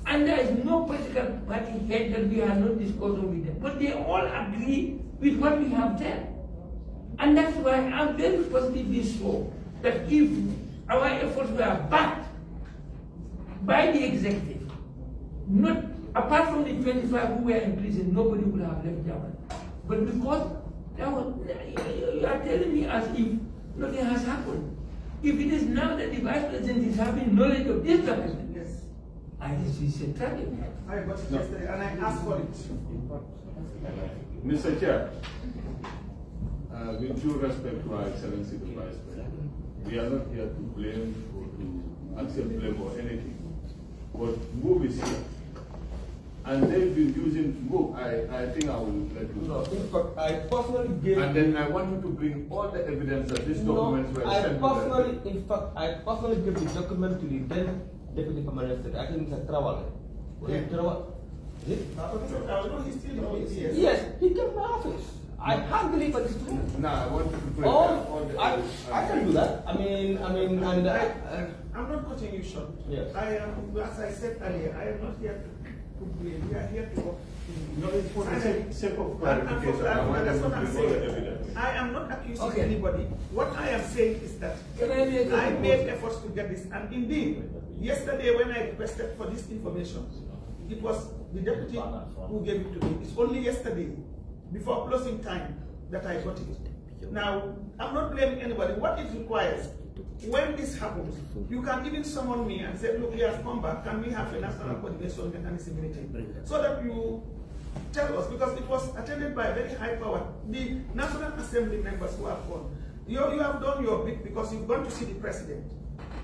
And there is no political party head that we have not discussed with them. But they all agree with what we have done. And that's why I'm very positively sure that if our efforts were backed by the executive, not apart from the 25 who were in prison, nobody would have left Germany. But because you are telling me as if nothing has happened. If it is now that the Vice President is having knowledge of this document, Yes. this is a tragedy. I got it yesterday and I asked for it. Mr. Chair, with due respect to our Excellency the Vice President, we are not here to blame or to accept blame or anything. But MOVE is here. And they've been using MOVE. I think I will let you know. In fact, I personally gave... And then I want you to bring all the evidence that these documents were sent to them. In fact, I personally gave the document to the then Deputy Permanent Secretary. I think Mr. Travale. Is it? No, he's still in office. Yes, he came to my office. I can't believe what he's doing. No, I want you to bring all the evidence. I can do that. and I'm not cutting you short. Yes. I am, as I said earlier, I am not here to blame. We are here to work. No, it's for the sake of clarification. I want that's you to what I'm bring all the saying. evidence. I am not accusing Okay. anybody. What I am saying is that Can I make a I proposal? made efforts to get this. And indeed, yesterday when I requested for this information, it was the deputy who gave it to me. It's only yesterday, before closing time, that I got it. Now, I'm not blaming anybody. What it requires, when this happens, you can even summon me and say, look, we have come back. Can we have a national coordination mechanism meeting? So that you tell us, because it was attended by a very high power. The National Assembly members who have gone, you have done your bit because you've gone to see the president.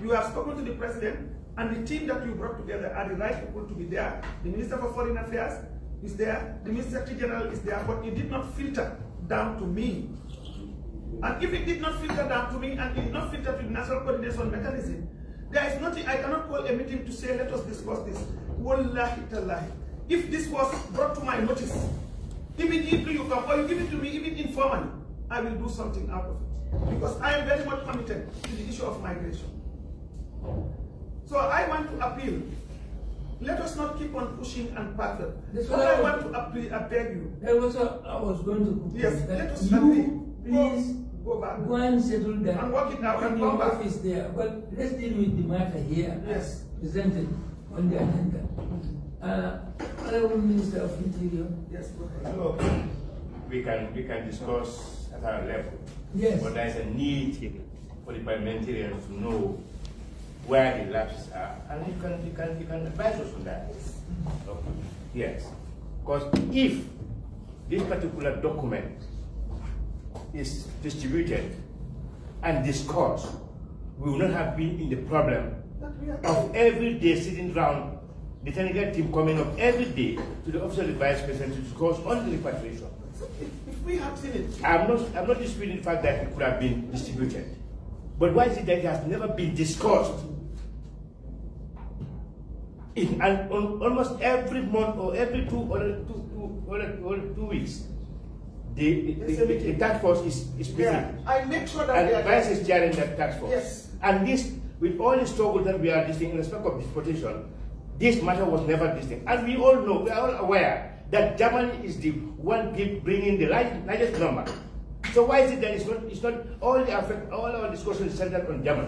You have spoken to the president, and the team that you brought together are the right people to be there. The Minister for Foreign Affairs is there, the Minister Secretary General is there, but it did not filter down to me. And if it did not filter down to me and it did not filter to the National Coordination Mechanism, there is nothing, I cannot call a meeting to say, let us discuss this. Wallahi tallahi. If this was brought to my notice, immediately you come, or you give it to me, even informally, I will do something out of it. Because I am very much committed to the issue of migration. So I want to appeal. Let us not keep on pushing and battling. What I want to appeal, I beg you. That was what I was going to propose. Yes, that let us please go back. go and settle that And work it out and in your come back. office there. But let's deal with the matter here. Yes. Presented on the agenda. Honorable Minister of Interior. Yes, go ahead. So we can discuss at our level. Yes. But there is a need for the parliamentarians to know where the lapses are, and you can advise us on that. Okay. Yes. Because if this particular document is distributed and discussed, we will not have been in the problem of every day sitting down, the technical team coming up every day to the office of the Vice President to discuss on the repatriation. If we have seen it. I'm not disputing the fact that it could have been distributed. But why is it that it has never been discussed? And on almost every month or every two weeks, the task force is meeting. Yeah, I make sure that and Vice is chairing that task force. Yes. And this, with all the struggle that we are discussing in respect of deportation, this matter was never discussed. And we all know, we are all aware that Germany is the one bringing the largest number. So why is it that it's not all our discussion is centered on Germany?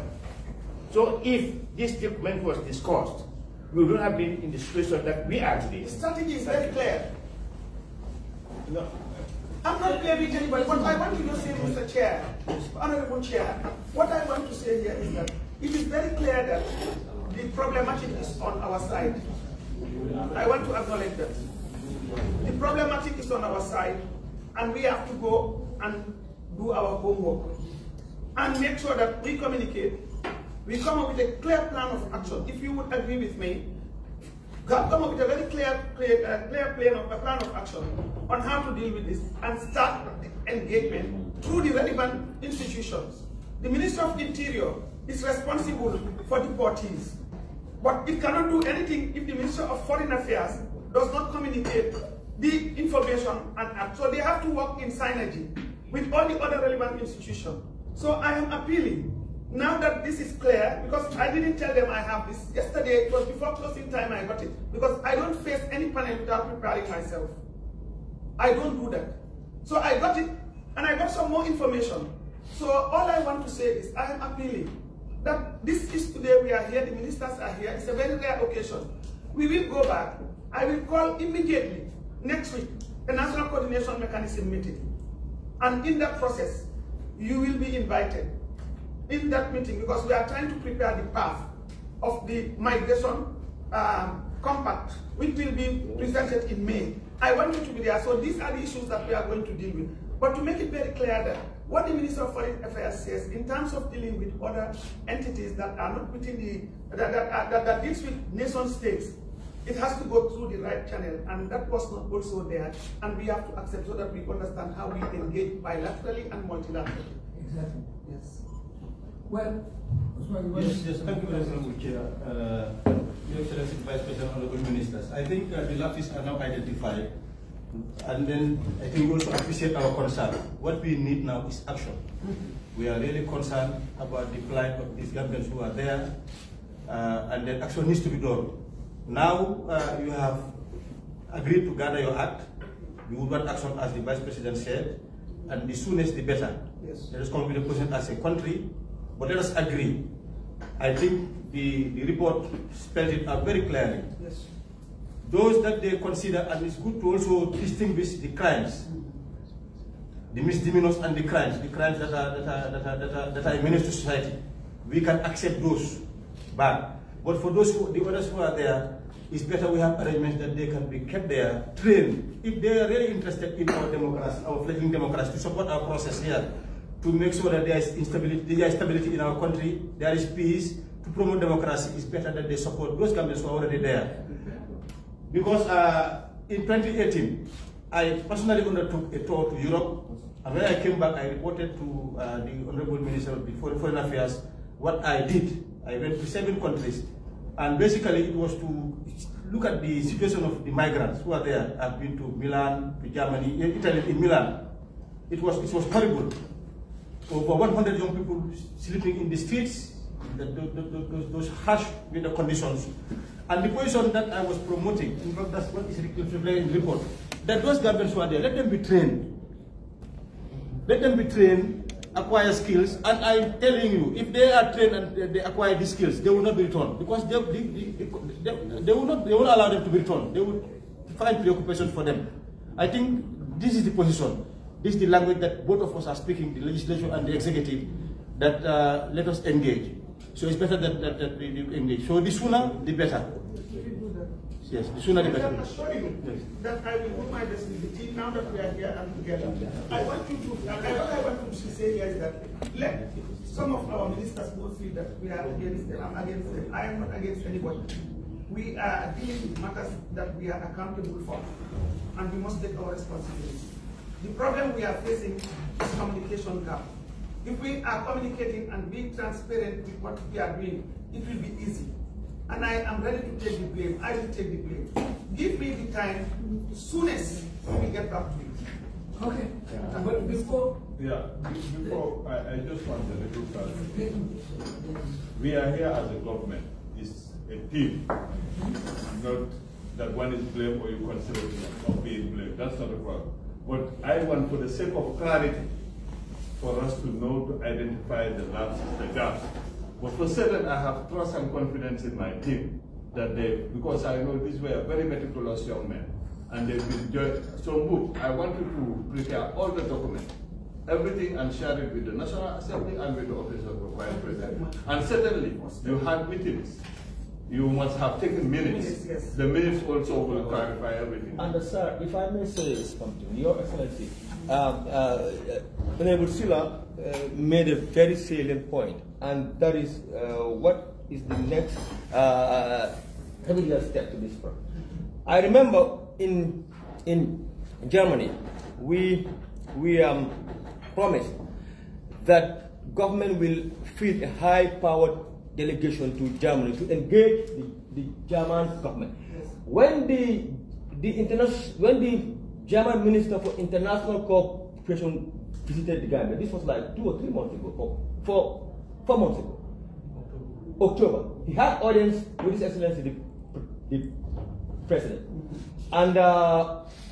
So if this document was discussed, we would not have been in the situation that we are today. The strategy is very clear. No. I'm not blaming anybody, but I want to just say, Mr. Chair, Honorable Chair, what I want to say here is that it is very clear that the problematic is on our side. I want to acknowledge that. The problematic is on our side, and we have to go and do our homework and make sure that we communicate. We come up with a clear plan of action. If you would agree with me, come up with a very clear plan of action on how to deal with this and start engagement through the relevant institutions. The Minister of Interior is responsible for deportees, but it cannot do anything if the Minister of Foreign Affairs does not communicate the information and act. So they have to work in synergy with all the other relevant institutions. So I am appealing, now that this is clear, because I didn't tell them I have this. Yesterday, it was before closing time I got it, because I don't face any panel without preparing myself. I don't do that. So I got it, and I got some more information. So all I want to say is I am appealing that this is today we are here, the ministers are here, it's a very rare occasion. We will go back. I will call immediately next week a National Coordination Mechanism meeting. And in that process, you will be invited in that meeting, because we are trying to prepare the path of the migration compact, which will be presented in May. I want you to be there. So these are the issues that we are going to deal with. But to make it very clear that what the Minister of Foreign Affairs says in terms of dealing with other entities that are not within the, that deals with nation states, it has to go through the right channel, and that was not also there, and we have to accept so that we understand how we engage bilaterally and multilaterally. Exactly. Yes. Well, yes, thank you very much, Chair. Your Excellency, Vice President, Honorable Ministers. I think the lapses are now identified, and then I think we also appreciate our concern. What we need now is action. We are really concerned about the plight of these Gambians who are there, and then action needs to be done. Now you have agreed to gather your act. You would want action, as the Vice President said, and the soonest the better. Yes. Let us come with a position as a country, but let us agree. I think the report spelled it out very clearly. Yes. Those that they consider, and it's good to also distinguish the crimes, the misdemeanors and the crimes that are a menace to society. We can accept those back. But for those the others who are there, it's better we have arrangements that they can be kept there, trained. If they are really interested in our democracy, our fledgling democracy, to support our process here, to make sure that there is stability in our country, there is peace, to promote democracy, it's better that they support those Gambians who are already there. Because in 2018, I personally undertook a tour to Europe, and when I came back, I reported to the Honorable Minister of Foreign Affairs what I did. I went to 7 countries, and basically it was to look at the situation of the migrants who are there. I've been to Milan, to Germany, Italy, in Milan. It was horrible. Over 100 young people sleeping in the streets, those harsh weather conditions. And the position that I was promoting, in fact, that's what is reflected in the report, that those Gambians who are there, let them be trained. Let them be trained, acquire skills, and I'm telling you, if they are trained and they acquire these skills, they will not be returned, because they will allow them to be returned. They will find preoccupation for them. I think this is the position. This is the language that both of us are speaking, the legislature and the executive, that let us engage. So it's better that we engage. So the sooner, the better. Yes, the sooner the better. I assure you that I will do my best with the team now that we are here and together. I want you to, what I want to say here is that let some of our ministers not feel that we are against them. I'm against them. I am not against anybody. We are dealing with matters that we are accountable for, and we must take our responsibility. The problem we are facing is communication gap. If we are communicating and being transparent with what we are doing, it will be easy. And I am ready to take the blame. I will take the blame. Give me the time, soonest we will get back to it. Okay. Yeah. But before... Yeah, before, I just want a little clarification. We are here as a government. It's a team. Not that one is blamed or you consider of being blamed. That's not a problem. But I want, for the sake of clarity, for us to know, to identify the lapses, the gaps. But for certain, I have trust and confidence in my team that they, because I know these were very meticulous young men. and they've been joined. So I want you to prepare all the documents, everything, and share it with the National Assembly and with the Office of the Vice President. And certainly, you had meetings. You must have taken minutes. Yes. The minutes also will clarify everything. And sir, if I may say something, Your Excellency, Honorable Sila made a very salient point, and that is what is the next heavy step to this problem. I remember in Germany, we promised that government will field a high-powered delegation to Germany to engage the German government. Yes. When the German Minister for International Cooperation visited the Gambia, this was like 2 or 3 months ago, or 4 months ago, October. He had audience with His Excellency the President, and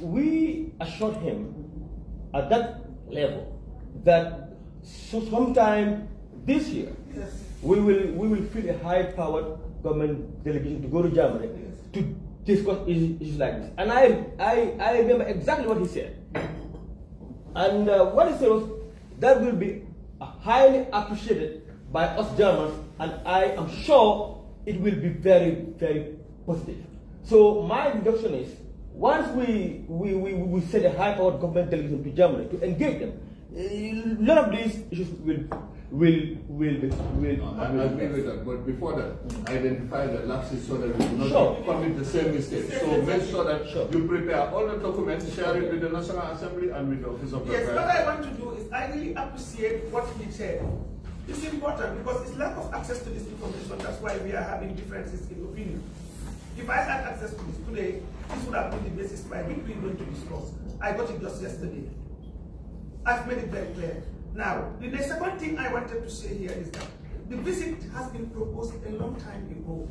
we assured him at that level that sometime this year, Yes. we will field a high-powered government delegation to go to Germany to discuss issues like this. And I remember exactly what he said. And what he said was that will be highly appreciated by us Germans, and I am sure it will be very, very positive. So my deduction is, once we send a high-powered government delegation to Germany to engage them, a lot of these issues will I agree with that, but before that, identify the lapses so that we do not commit the same mistake. So make sure that you prepare all the documents, share it with the National Assembly and with the Office of the Yes, President. what I want to do is I really appreciate what he said. It's important because it's lack of access to this information. That's why we are having differences in opinion. If I had access to this today, this would have been the basis by which we're going to discuss. I got it just yesterday. I've made it very clear. Now, the second thing I wanted to say here is that the visit has been proposed a long time ago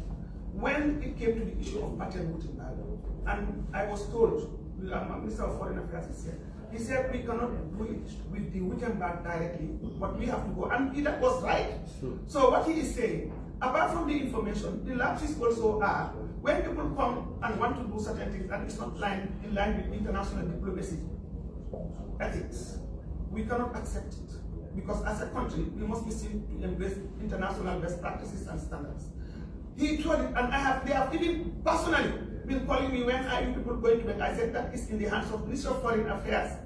when it came to the issue of 𝗓𝗓𝗓𝗓. And I was told, the Minister of Foreign Affairs he said we cannot do it with the 𝗓𝗓𝗓𝗓 directly, but we have to go. And that was right. So what he is saying, apart from the information, the lapses also are when people come and want to do certain things and it's not in line with international diplomacy ethics, we cannot accept it. Because as a country, we must be seen to embrace international best practices and standards. He told it, and they have even personally been calling me when are you people going to make. I said that is in the hands of the Minister of Foreign Affairs.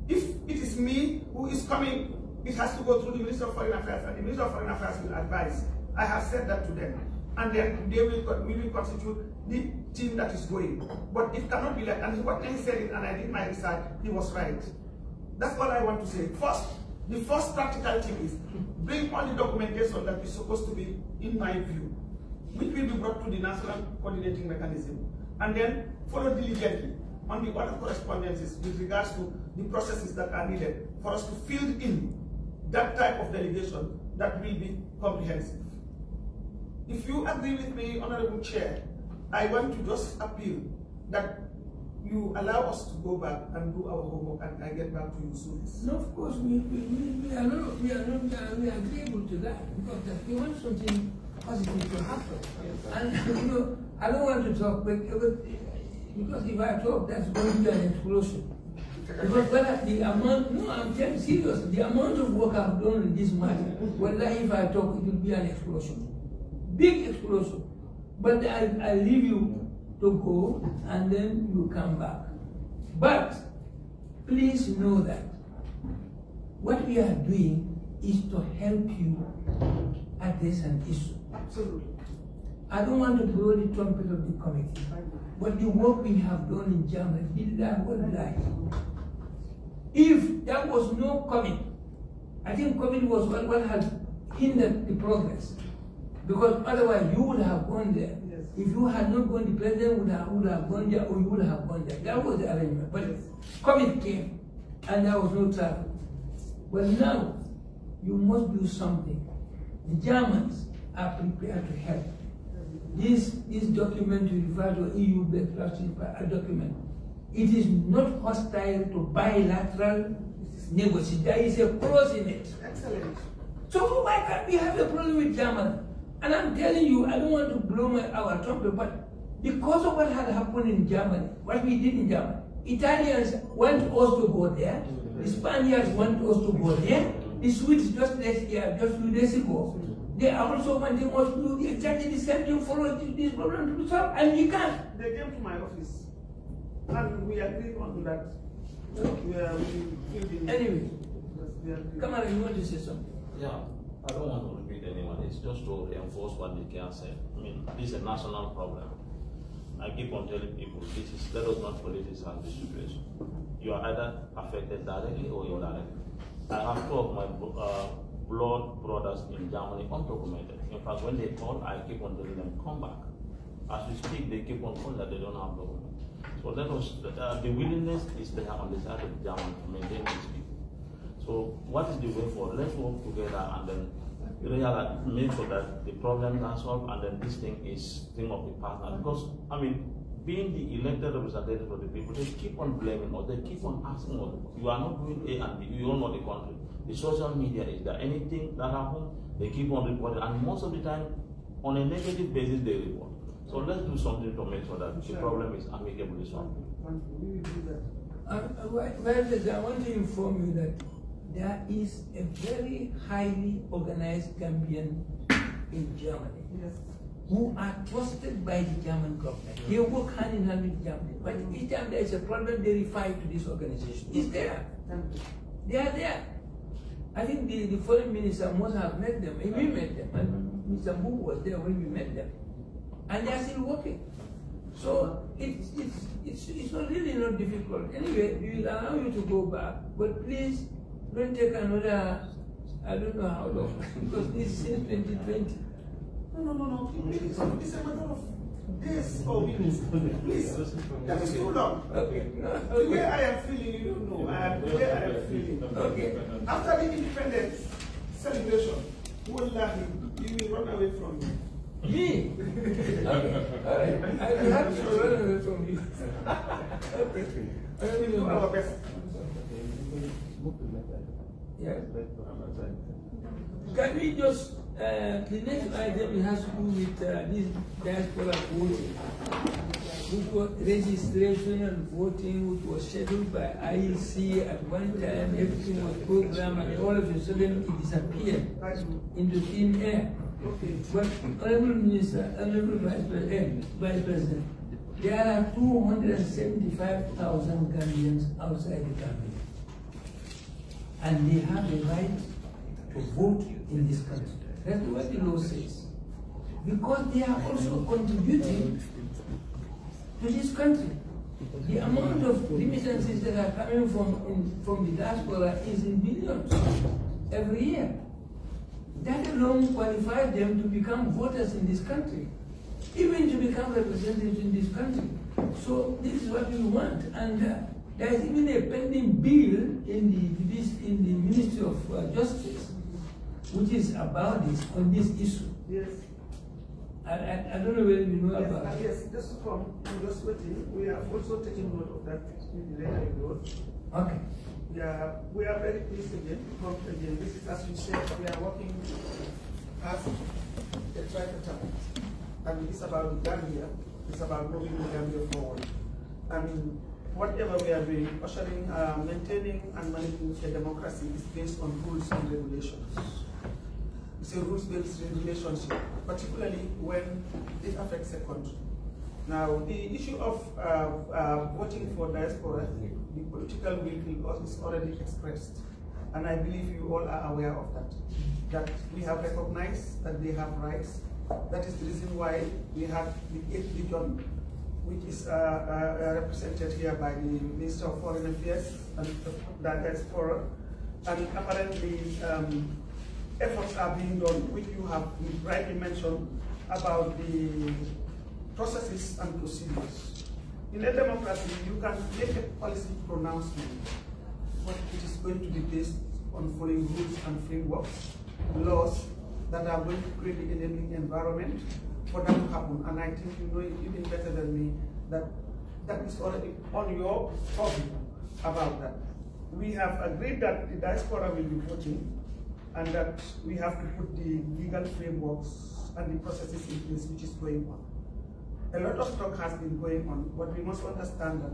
If it is me who is coming, it has to go through the Minister of Foreign Affairs, and the Minister of Foreign Affairs will advise. I have said that to them. And then we will constitute the team that is going. But it cannot be like, and what he said it, and I did my research, he was right. That's all I want to say. First, the first practical thing is bring all the documentation that is supposed to be, in my view, which will be brought to the national coordinating mechanism, and then follow diligently on the other correspondences with regards to the processes that are needed for us to field in that type of delegation that will be comprehensive. If you agree with me, Honorable Chair, I want to just appeal that you allow us to go back and do our homework, and I get back to you soon. No, of course, we are agreeable to that, because we want something positive to happen. Yes. And I don't want to talk, because if I talk, that's going to be an explosion. Because the amount, no, I'm telling serious, the amount of work I've done in this matter, if I talk, it will be an explosion. Big explosion. But I leave you to go, and then you come back. But please know that what we are doing is to help you address an issue. Absolutely. I don't want to blow the trumpet of the committee, but the work we have done in Germany, if there was no COVID, I think COVID was what had hindered the progress, because otherwise you would have gone there. If you had not gone, the president would have gone there, or you would have gone there. That was the arrangement. But COVID came, and there was no travel. But now, you must do something. The Germans are prepared to help. This document you refer to, EU best practice document. It is not hostile to bilateral negotiation. There is a clause in it. Excellent. So why can't we have a problem with Germany? And I'm telling you, I don't want to blow our trumpet, but because of what had happened in Germany, what we did in Germany, Italians want us to go there, the Spaniards want us to go there, the Swedes just 2 days ago, they are also wanting us to do exactly the same thing for this problem to be solved, and we can't. They came to my office, and we agreed on that. Anyway, come on, you want to say something? Yeah, I don't want to repeat anyone. It's just to reinforce what the can said. I mean, this is a national problem. I keep on telling people, let us not politicize the situation. You are either affected directly or indirectly. I have 2 of my blood brothers in Germany undocumented. In fact, when they call, I keep on telling them, come back. As we speak, they keep on calling that they don't have documents. So let us, the willingness is there on the side of Germany to maintain these people. So what is the way forward? Let's work together and then make sure that the problems are solved and then this thing is thing of the past. Because, I mean, being the elected representative of the people, they keep on blaming us, they keep on asking us, you are not doing A and B, you don't know the country. The social media is there. Anything that happens, they keep on reporting, and most of the time, on a negative basis, they report. So let's do something to make sure that the problem is amicably solved. I want to inform you that there is a very highly organized Gambian in Germany who are trusted by the German government. They work hand in hand with Germany. But each time there is a problem, they refer to this organization. It's there. They are there. I think the foreign minister must have met them. We met them. And Mr. Mbu was there when we met them. And they are still working. So it's not really not difficult. Anyway, we will allow you to go back, but please don't take another, I don't know how long, because this is since 2020. No. It's a matter of days or weeks. Please, that is too long. Okay. The way I am feeling, you don't know. The way I am feeling. Okay. After the independence celebration, wallahi, you will run away from me. Me? Okay. I will have to run away from you. Okay. We do our best. Yeah. Can we just, the next item has to do with this diaspora voting, which was registration and voting, which was scheduled by IEC at one time. Everything was programmed, and all of a sudden it disappeared into thin air. But Honorable Minister, Honorable Vice President, there are 275,000 Gambians outside the Gambia, and they have the right to vote in this country. That's what the law says. Because they are also contributing to this country. The amount of remittances that are coming from the diaspora is in billions every year. That alone qualifies them to become voters in this country, even to become representatives in this country. So this is what we want. And there is even a pending bill in the Ministry of Justice, which is about this, on this issue. Yes. I don't know whether you know about it. Yes, just to come, just waiting. We have also taken note of that in the later report. Okay. Yeah, we are very pleased again to come again. This is, as we said, we are working as a tripartite. And it's about the Gambia, it's about moving the Gambia forward. And whatever we are doing, ushering, maintaining and managing a democracy is based on rules and regulations. It's a rules-based relationship, particularly when it affects a country. Now, the issue of voting for diaspora, the political will is already expressed. And I believe you all are aware of that. That we have recognized that they have rights. That is the reason why we have the 8th region, which is represented here by the Minister of Foreign Affairs and the diaspora. And apparently, efforts are being done, which you have rightly mentioned about the processes and procedures. In a democracy, you can make a policy pronouncement, but it is going to be based on following rules and frameworks, laws that are going to create the enabling environment for that to happen. And I think you know it even better than me that that is already on your purview about that. We have agreed that the diaspora will be voting, and that we have to put the legal frameworks and the processes in place, which is going on. A lot of talk has been going on, but we must understand that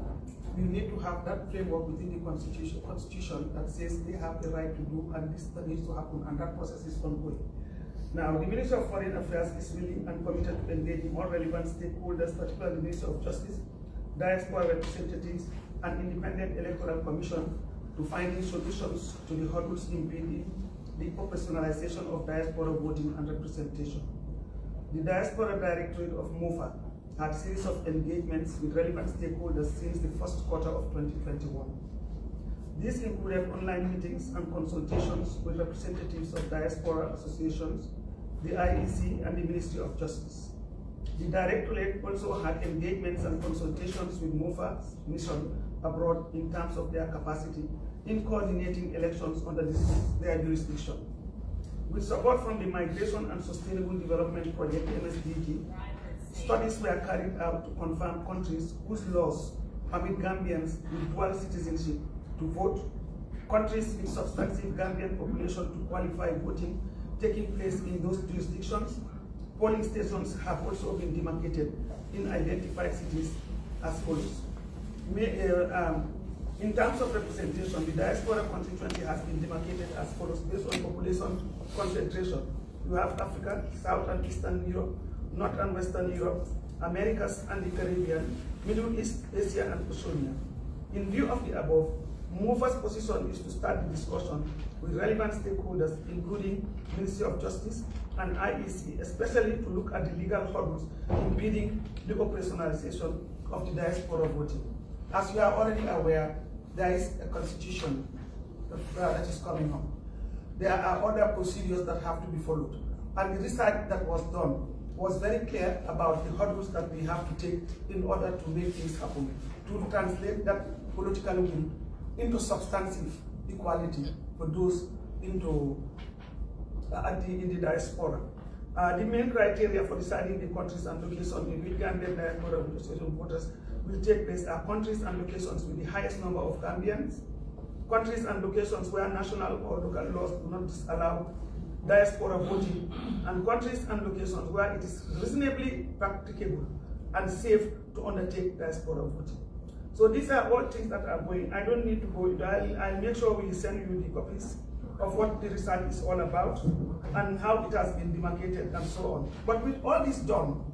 we need to have that framework within the constitution that says they have the right to do and this that needs to happen, and that process is ongoing. Now, the Ministry of Foreign Affairs is willing and committed to engaging all relevant stakeholders, particularly the Ministry of Justice, diaspora representatives, and Independent Electoral Commission to finding solutions to the hurdles impeding the operationalization of diaspora voting and representation. The Diaspora Directorate of MOFA had a series of engagements with relevant stakeholders since the first quarter of 2021. These included online meetings and consultations with representatives of diaspora associations, the IEC, and the Ministry of Justice. The Directorate also had engagements and consultations with MOFA's mission abroad in terms of their capacity in coordinating elections under their jurisdiction. With support from the Migration and Sustainable Development Project, MSDG, studies were carried out to confirm countries whose laws permit Gambians with dual citizenship to vote, countries with substantive Gambian population to qualify voting taking place in those jurisdictions. Polling stations have also been demarcated in identified cities as follows. In terms of representation, the diaspora constituency has been demarcated as follows based on population concentration. You have Africa, South and Eastern Europe, North and Western Europe, Americas and the Caribbean, Middle East, Asia and Oceania. In view of the above, MOFA's position is to start the discussion with relevant stakeholders, including Ministry of Justice and IEC, especially to look at the legal hurdles impeding the operationalization of the diaspora voting. As you are already aware, there is a constitution that is coming up. There are other procedures that have to be followed. And the research that was done was very clear about the hurdles that we have to take in order to make things happen, to translate that political will into substantive equality for those in the diaspora. The main criteria for deciding the countries and locations in which Gambian diaspora registration voters will take place are countries and locations with the highest number of Gambians, countries and locations where national or local laws do not disallow diaspora voting, and countries and locations where it is reasonably practicable and safe to undertake diaspora voting. So these are all things that are going. I don't need to go into it. I'll make sure we send you the copies of what the research is all about and how it has been demarcated and so on. But with all this done,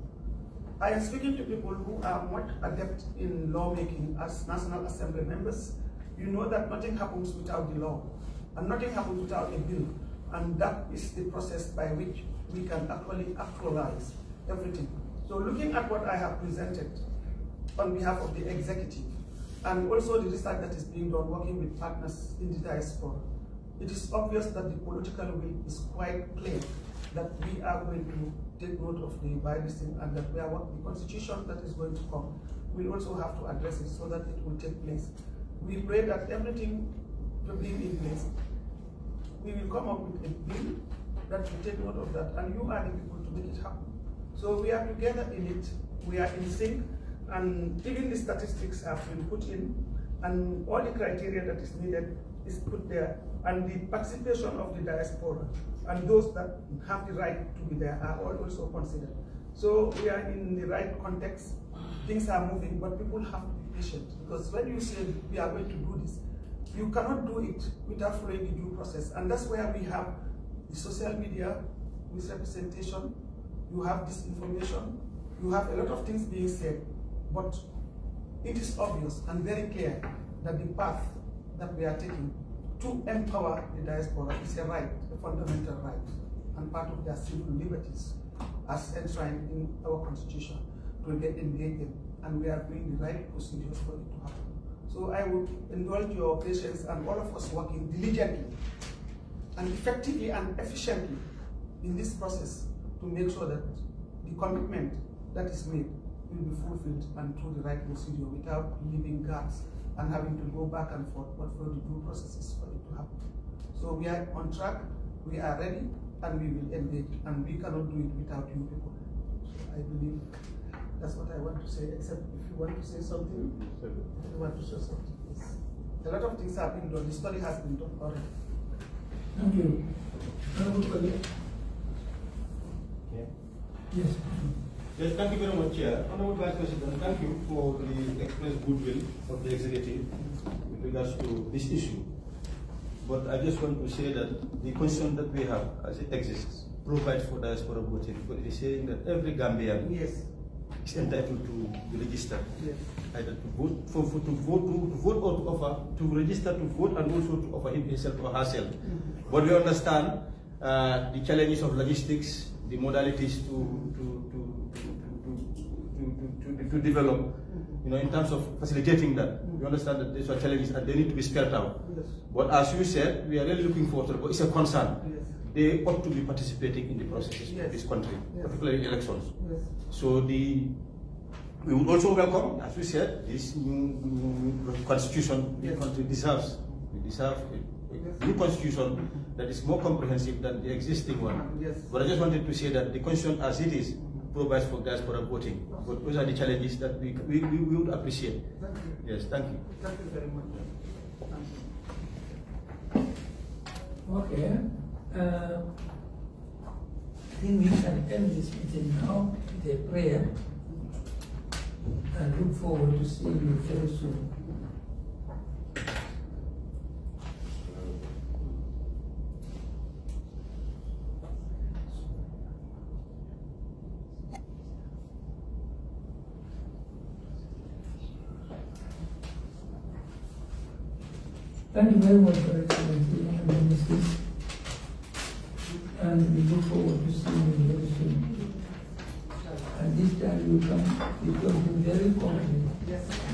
I am speaking to people who are not adept in lawmaking as National Assembly members. You know that nothing happens without the law, and nothing happens without a bill. And that is the process by which we can actually actualize everything. So looking at what I have presented on behalf of the executive, and also the research that is being done working with partners in the diaspora, it is obvious that the political will is quite clear that we are going to take note of the virus and that the constitution that is going to come will also have to address it so that it will take place. We pray that everything will be in place. We will come up with a bill that will take note of that, and you are the people to make it happen. So we are together in it, we are in sync, and even the statistics have been put in, and all the criteria that is needed is put there, and the participation of the diaspora and those that have the right to be there are all also considered. So we are in the right context, things are moving, but people have to be patient, because when you say we are going to do this, you cannot do it without following the due process. And that's where we have the social media misrepresentation, you have disinformation, you have a lot of things being said, but it is obvious and very clear that the path that we are taking to empower the diaspora is a right, a fundamental right, and part of their civil liberties as enshrined in our constitution to get engaged in, and we are doing the right procedures for it to happen. So I would indulge your patience and all of us working diligently and effectively and efficiently in this process to make sure that the commitment that is made will be fulfilled and through the right procedure without leaving gaps and having to go back and forth, but for the due processes for it to happen. So we are on track, we are ready, and we will engage, and we cannot do it without you people. So I believe that's what I want to say, except if you want to say something, if you want to say something. Yes. A lot of things have been done, the study has been done already. Thank you. Yeah. Yes. Yes, thank you very much, Chair. Honorable Vice President, thank you for the expressed goodwill of the executive with regards to this issue. But I just want to say that the constitution that we have, as it exists, provides for diaspora voting, because it is saying that every Gambian is entitled to be registered, either to vote or to offer, to register to vote, and also to offer himself or herself. But we understand the challenges of logistics, the modalities to develop, in terms of facilitating that. We understand that these are challenges and they need to be spelled out. But as you said, we are really looking forward to it, but it's a concern. They ought to be participating in the processes of this country, particularly elections. So we would also welcome, as we said, this new constitution the country deserves. We deserve a new constitution that is more comprehensive than the existing one. But I just wanted to say that the constitution as it is provides for diaspora voting. But those are the challenges that we would appreciate. Yes, thank you. Thank you very much. Okay. I think we can end this meeting now with a prayer and look forward to seeing you very soon. Thank you very much for Excellency and Ministers, and we look forward to seeing you very soon. And this time you come because you're very confident.